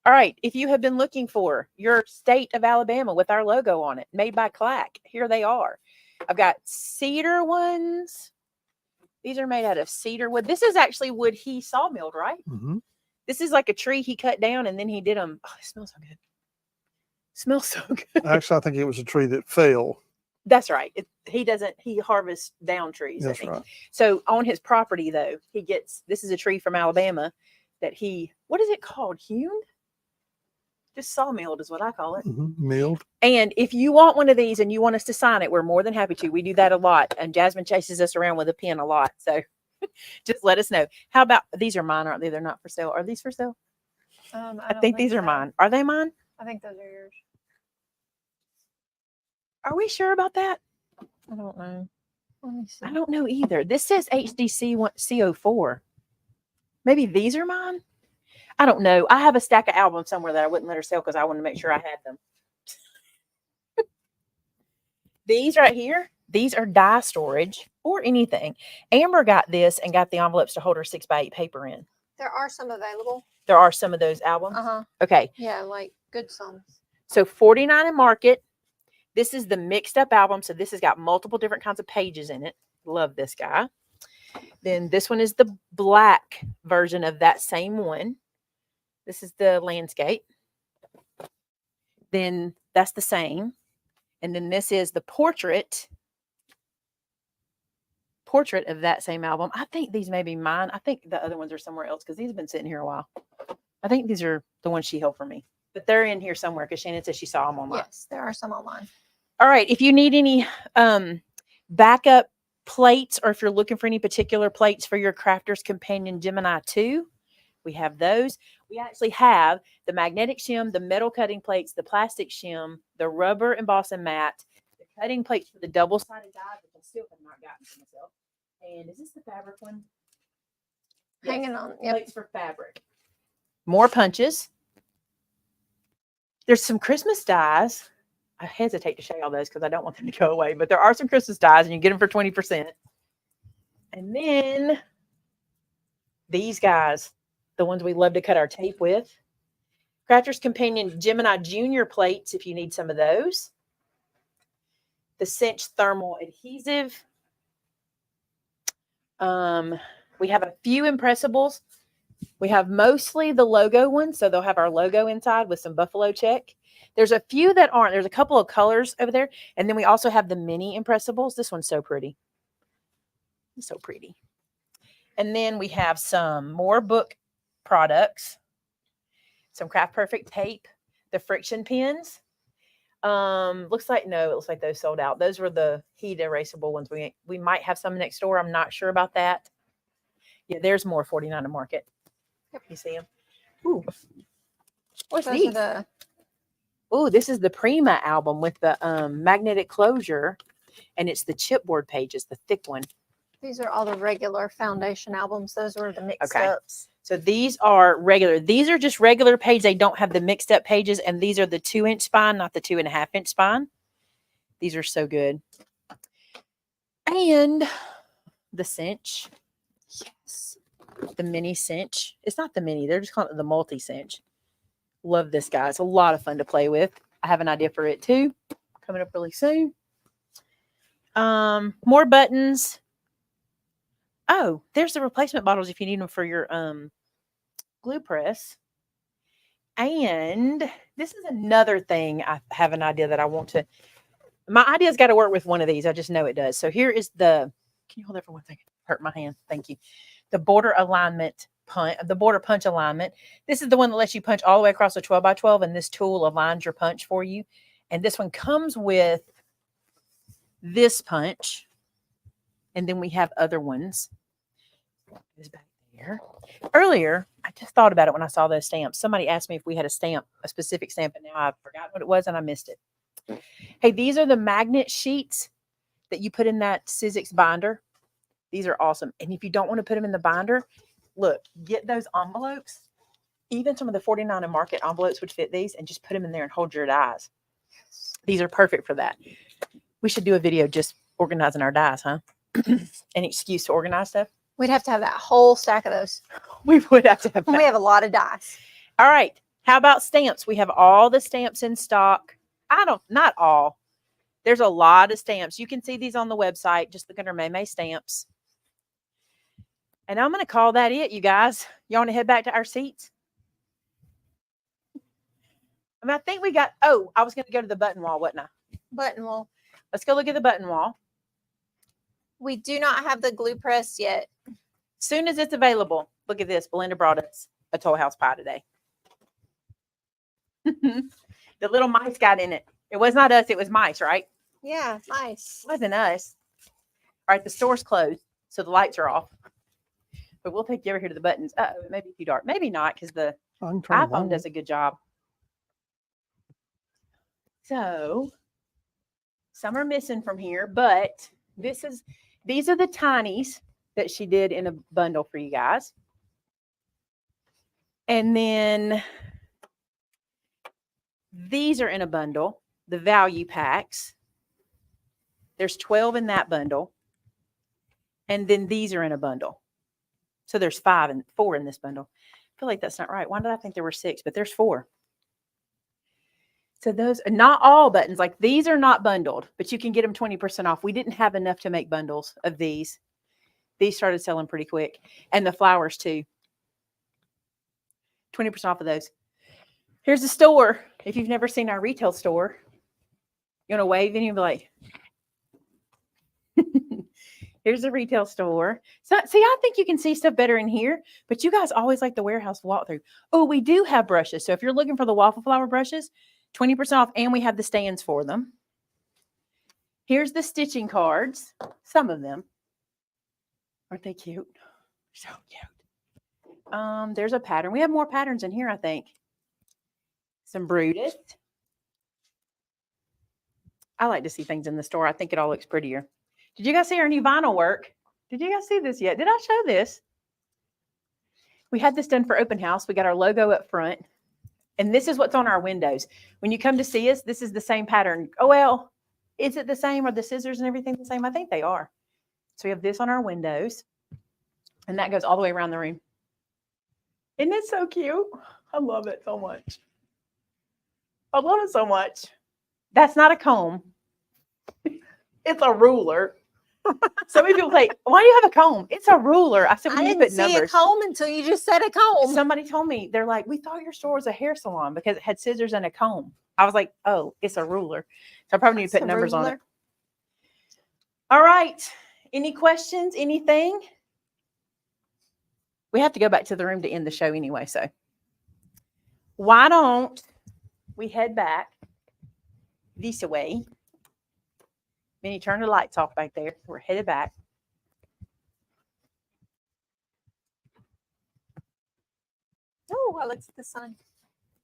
S1: All right. If you have been looking for your state of Alabama with our logo on it, made by Clack, here they are. I've got cedar ones. These are made out of cedar wood. This is actually wood he sawmilled, right?
S2: Mm-hmm.
S1: This is like a tree he cut down and then he did them. Oh, it smells so good. Smells so good.
S2: Actually, I think it was a tree that fell.
S1: That's right. He harvests down trees.
S2: That's right.
S1: So on his property, though, this is a tree from Alabama that what is it called? Hewn? Just sawmilled is what I call it.
S2: Mm-hmm. Milled.
S1: And if you want one of these and you want us to sign it, we're more than happy to. We do that a lot. And Jasmine chases us around with a pen a lot. So just let us know. How about, these are mine, aren't they? They're not for sale. Are these for sale?
S3: I
S1: think these are mine. Are they mine?
S3: I think those are yours.
S1: Are we sure about that?
S3: I don't know. Let me see.
S1: I don't know either. This says HDC CO4. Maybe these are mine? I don't know. I have a stack of albums somewhere that I wouldn't let her sell because I wanted to make sure I had them. These right here, these are die storage or anything. Amber got this and got the envelopes to hold her 6x8 paper in.
S3: There are some available.
S1: There are some of those albums. Okay.
S3: Yeah, like good songs.
S1: So $49 in market. This is the mixed up album. So this has got multiple different kinds of pages in it. Love this guy. Then this one is the black version of that same one. This is the landscape. Then that's the same. And then this is the portrait of that same album. I think these may be mine. I think the other ones are somewhere else because these have been sitting here a while. I think these are the ones she held for me. But they're in here somewhere because Shannon said she saw them online.
S3: Yes, there are some online.
S1: All right. If you need any backup plates, or if you're looking for any particular plates for your Crafter's Companion Gemini 2, we have those. We actually have the magnetic shim, the metal cutting plates, the plastic shim, the rubber embossing mat, the cutting plates for the double-sided dies, which I still have not gotten for myself. And is this the fabric one?
S3: Hanging on. Yep.
S1: Plates for fabric. More punches. There's some Christmas dies. I hesitate to show all those because I don't want them to go away, but there are some Christmas dies and you get them for 20%. And then these guys, the ones we love to cut our tape with. Crafter's Companion Gemini Junior plates, if you need some of those. The Cinch thermal adhesive. We have a few impressibles. We have mostly the logo ones, so they'll have our logo inside with some buffalo check. There's a few that aren't. There's a couple of colors over there. And then we also have the mini impressibles. This one's so pretty. It's so pretty. And then we have some more book products. Some Craft Perfect tape. The friction pins. Looks like those sold out. Those were the heat erasable ones. We might have some next door. I'm not sure about that. Yeah, there's more $49 to market. You see them? Ooh. What's these? Oh, this is the Prima album with the magnetic closure, and it's the chipboard pages, the thick one.
S3: These are all the regular foundation albums. Those were the mixed ups.
S1: So these are regular. These are just regular pages. They don't have the mixed up pages, and these are the 2-inch spine, not the 2.5-inch spine. These are so good. And the cinch. Yes. The mini cinch. It's not the mini. They're just calling it the multi cinch. Love this guy. It's a lot of fun to play with. I have an idea for it too. Coming up really soon. More buttons. Oh, there's the replacement bottles if you need them for your glue press. And this is another thing I have an idea that I want to. My idea's got to work with one of these. I just know it does. So here is the. Can you hold that for one second? Hurt my hand. Thank you. The border alignment punch, the border punch alignment. This is the one that lets you punch all the way across a 12 by 12, and this tool aligns your punch for you. And this one comes with this punch, and then we have other ones. Is back there. Earlier, I just thought about it when I saw those stamps. Somebody asked me if we had a stamp, a specific stamp, and now I've forgotten what it was and I missed it. Hey, these are the magnet sheets that you put in that Sizzix binder. These are awesome. And if you don't want to put them in the binder, look, get those envelopes. Even some of the 49 and Market envelopes would fit these, and just put them in there and hold your dies. These are perfect for that. We should do a video just organizing our dies, huh? An excuse to organize stuff.
S3: We'd have to have that whole stack of those.
S1: We would have to have that.
S3: We have a lot of dice.
S1: All right. How about stamps? We have all the stamps in stock. Not all. There's a lot of stamps. You can see these on the website. Just look under Maymay stamps. And I'm going to call that it, you guys. You want to head back to our seats? I think we got, I was going to go to the button wall, wasn't I?
S3: Button wall.
S1: Let's go look at the button wall.
S3: We do not have the glue press yet.
S1: Soon as it's available, look at this. Belinda brought us a Toll House pie today. The little mice got in it. It was not us. It was mice, right?
S3: Yeah, nice.
S1: It wasn't us. All right, the store's closed, so the lights are off. But we'll take you over here to the buttons. It may be too dark. Maybe not, because the iPhone does a good job. So some are missing from here, but these are the tinies that she did in a bundle for you guys. And then these are in a bundle, the value packs. There's 12 in that bundle. And then these are in a bundle. So there's 4 in this bundle. I feel like that's not right. Why did I think there were 6? But there's 4. So those are not all buttons. Like these are not bundled, but you can get them 20% off. We didn't have enough to make bundles of these. These started selling pretty quick. And the flowers too. 20% off of those. Here's the store. If you've never seen our retail store, you want to wave and you'll be like, here's the retail store. So, see, I think you can see stuff better in here, but you guys always like the warehouse walkthrough. Oh, we do have brushes. So if you're looking for the waffle flower brushes, 20% off, and we have the stands for them. Here's the stitching cards. Some of them. Aren't they cute? So cute. There's a pattern. We have more patterns in here, I think. Some Brutus. I like to see things in the store. I think it all looks prettier. Did you guys see our new vinyl work? Did you guys see this yet? Did I show this? We had this done for open house. We got our logo up front. And this is what's on our windows. When you come to see us, this is the same pattern. Oh, well, is it the same? Are the scissors and everything the same? I think they are. So we have this on our windows. And that goes all the way around the room. Isn't it so cute? I love it so much. I love it so much. That's not a comb. It's a ruler. So many people say, why do you have a comb? It's a ruler. I said, well,
S3: I
S1: you
S3: didn't
S1: put
S3: see
S1: numbers.
S3: a comb until you just said a comb.
S1: Somebody told me, they're like, we thought your store was a hair salon because it had scissors and a comb. I was like, oh, it's a ruler. So I probably need to put numbers on it. All right. Any questions? Anything? We have to go back to the room to end the show anyway. So why don't we head back this way? Minnie, turn the lights off back there. We're headed back.
S3: Oh, I looked at the sun.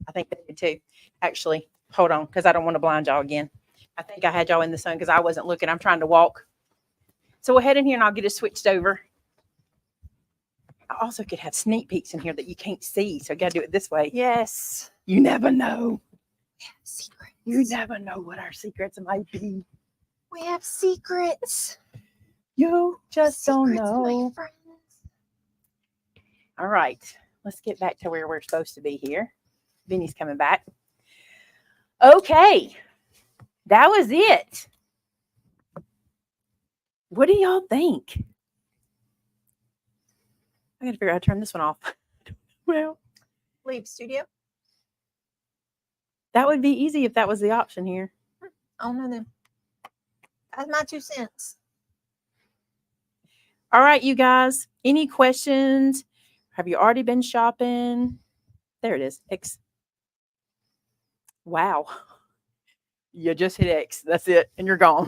S1: I think they did too. Actually, hold on, because I don't want to blind y'all again. I think I had y'all in the sun because I wasn't looking. I'm trying to walk. So we'll head in here and I'll get it switched over. I also could have sneak peeks in here that you can't see. So I got to do it this way.
S3: Yes.
S1: You never know.
S3: We have secrets.
S1: You never know what our secrets might be.
S3: We have secrets.
S1: You just don't
S3: Secrets,
S1: know.
S3: my friends.
S1: All right. Let's get back to where we're supposed to be here. Vinny's coming back. Okay. That was it. What do y'all think? I got to figure out how to turn this one off. Well,
S3: Leave studio.
S1: that would be easy if that was the option here.
S3: I don't know then. That's my 2 cents.
S1: All right, you guys. Any questions? Have you already been shopping? There it is. X. Wow. You just hit X. That's it. And you're gone.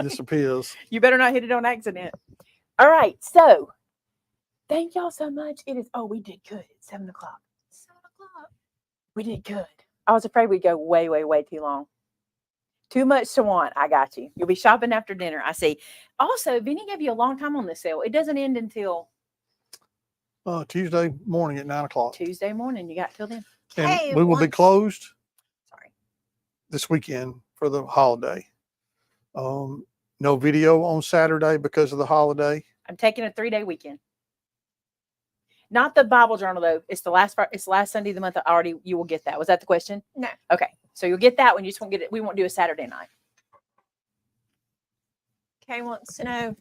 S2: Disappears.
S1: You better not hit it on accident. All right. So thank y'all so much. It is, we did good at 7 o'clock.
S3: 7 o'clock.
S1: We did good. I was afraid we'd go way, way, way too long. Too much to want. I got you. You'll be shopping after dinner. I see. Also, Vinny gave you a long time on this sale. It doesn't end until
S2: Tuesday morning at 9 o'clock.
S1: Tuesday morning. You got till then.
S2: And
S3: Hey,
S2: we will be closed
S1: Sorry.
S2: this weekend for the holiday. No video on Saturday because of the holiday.
S1: I'm taking a 3-day weekend. Not the Bible journal though. It's the last Sunday of the month. You will get that. Was that the question?
S3: No.
S1: Okay. So you'll get that one. You just won't get it. We won't do a Saturday night.
S3: Kay wants to know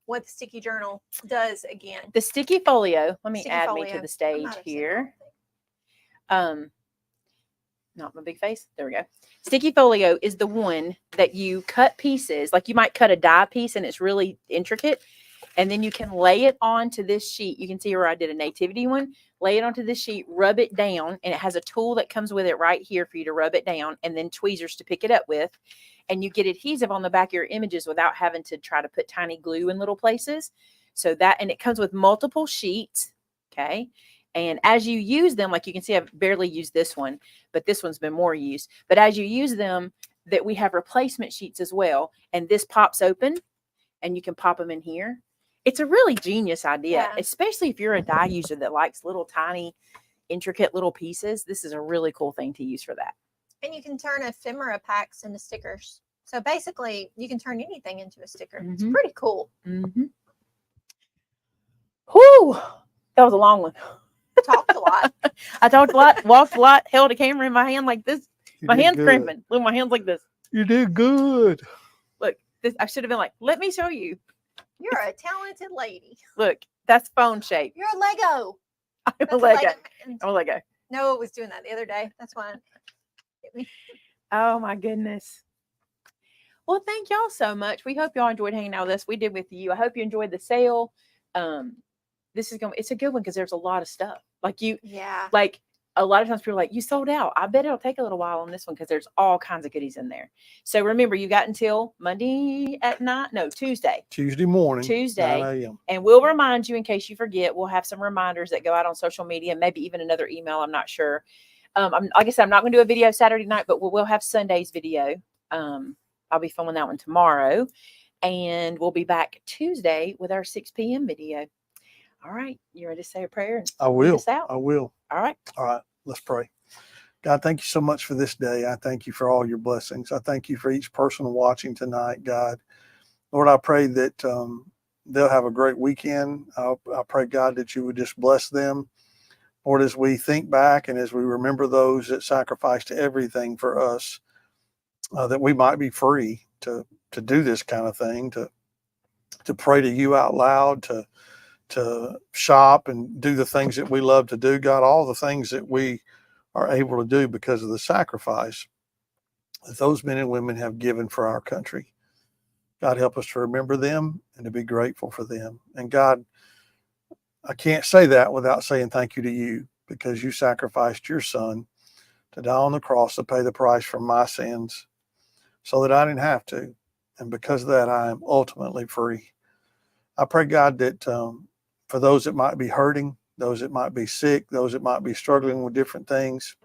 S3: what the sticky journal does again.
S1: The sticky folio. Let me
S3: Sticky
S1: add
S3: folio.
S1: me to the
S3: I
S1: stage
S3: might have said
S1: here.
S3: wrong.
S1: Not my big face. There we go. Sticky folio is the one that you cut pieces, like you might cut a die piece and it's really intricate. And then you can lay it onto this sheet. You can see where I did a nativity one. Lay it onto this sheet, rub it down, and it has a tool that comes with it right here for you to rub it down, and then tweezers to pick it up with. And you get adhesive on the back of your images without having to try to put tiny glue in little places. And it comes with multiple sheets. Okay. And as you use them, like you can see, I've barely used this one, but this one's been more used. But as you use them, that we have replacement sheets as well. And this pops open and you can pop them in here. It's a really genius idea, especially if you're a die user that likes little tiny, intricate little pieces. This is a really cool thing to use for that.
S3: And you can turn ephemera packs into stickers. So basically, you can turn anything into a sticker. It's pretty cool.
S1: Mm-hmm. Whew, that was a long one.
S3: Talked a lot.
S1: I talked a lot, walked a lot, held a camera in my hand like this. My hand's
S2: good.
S1: cramping. Look, my hand's like this.
S2: You did good.
S1: Look, this. I should have been like, let me show you.
S3: You're a talented lady.
S1: Look, that's phone shape.
S3: You're a Lego.
S1: I'm
S3: That's
S1: a
S3: a
S1: Lego.
S3: Lego.
S1: I'm a Lego.
S3: Noah was doing that the other day. That's why.
S1: Oh my goodness. Well, thank y'all so much. We hope y'all enjoyed hanging out with us. We did with you. I hope you enjoyed the sale. It's a good one because there's a lot of stuff.
S3: Yeah.
S1: Like a lot of times people are like, you sold out. I bet it'll take a little while on this one because there's all kinds of goodies in there. So remember, you got until Monday at night. No, Tuesday.
S2: Tuesday morning.
S1: Tuesday.
S2: 9 a.m.
S1: And we'll remind you in case you forget. We'll have some reminders that go out on social media, maybe even another email. I'm not sure. Like I said, I'm not going to do a video Saturday night, but we'll have Sunday's video. I'll be filming that one tomorrow. And we'll be back Tuesday with our 6 p.m. video. All right. You ready to say a prayer?
S2: I will.
S1: Us out?
S2: I will.
S1: All right.
S2: All right. Let's pray. God, thank you so much for this day. I thank you for all your blessings. I thank you for each person watching tonight, God. Lord, I pray that they'll have a great weekend. I pray, God, that you would just bless them. Lord, as we think back and as we remember those that sacrificed everything for us, that we might be free to do this kind of thing, to pray to you out loud, to shop and do the things that we love to do, God, all the things that we are able to do because of the sacrifice that those men and women have given for our country. God, help us to remember them and to be grateful for them. And God, I can't say that without saying thank you to you, because you sacrificed your son to die on the cross to pay the price for my sins so that I didn't have to. And because of that, I am ultimately free. I pray, God, that for those that might be hurting, those that might be sick, those that might be struggling with different things,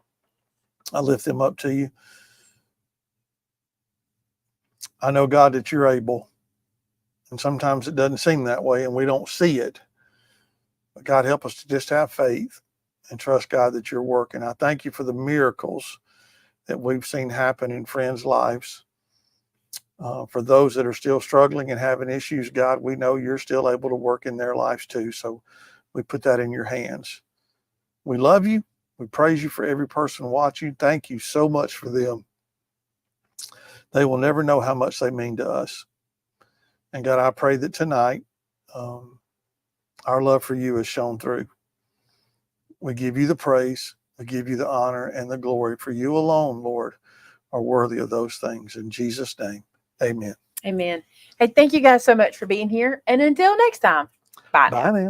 S2: I lift them up to you. I know, God, that you're able. And sometimes it doesn't seem that way and we don't see it. But God, help us to just have faith and trust, God, that you're working. I thank you for the miracles that we've seen happen in friends' lives. For those that are still struggling and having issues, God, we know you're still able to work in their lives too. So we put that in your hands. We love you. We praise you for every person watching. Thank you so much for them. They will never know how much they mean to us. And God, I pray that tonight, our love for you is shown through. We give you the praise, we give you the honor and the glory, for you alone, Lord, are worthy of those things. In Jesus' name, amen.
S1: Amen. Hey, thank you guys so much for being here. And until next time, bye now.
S2: Bye now.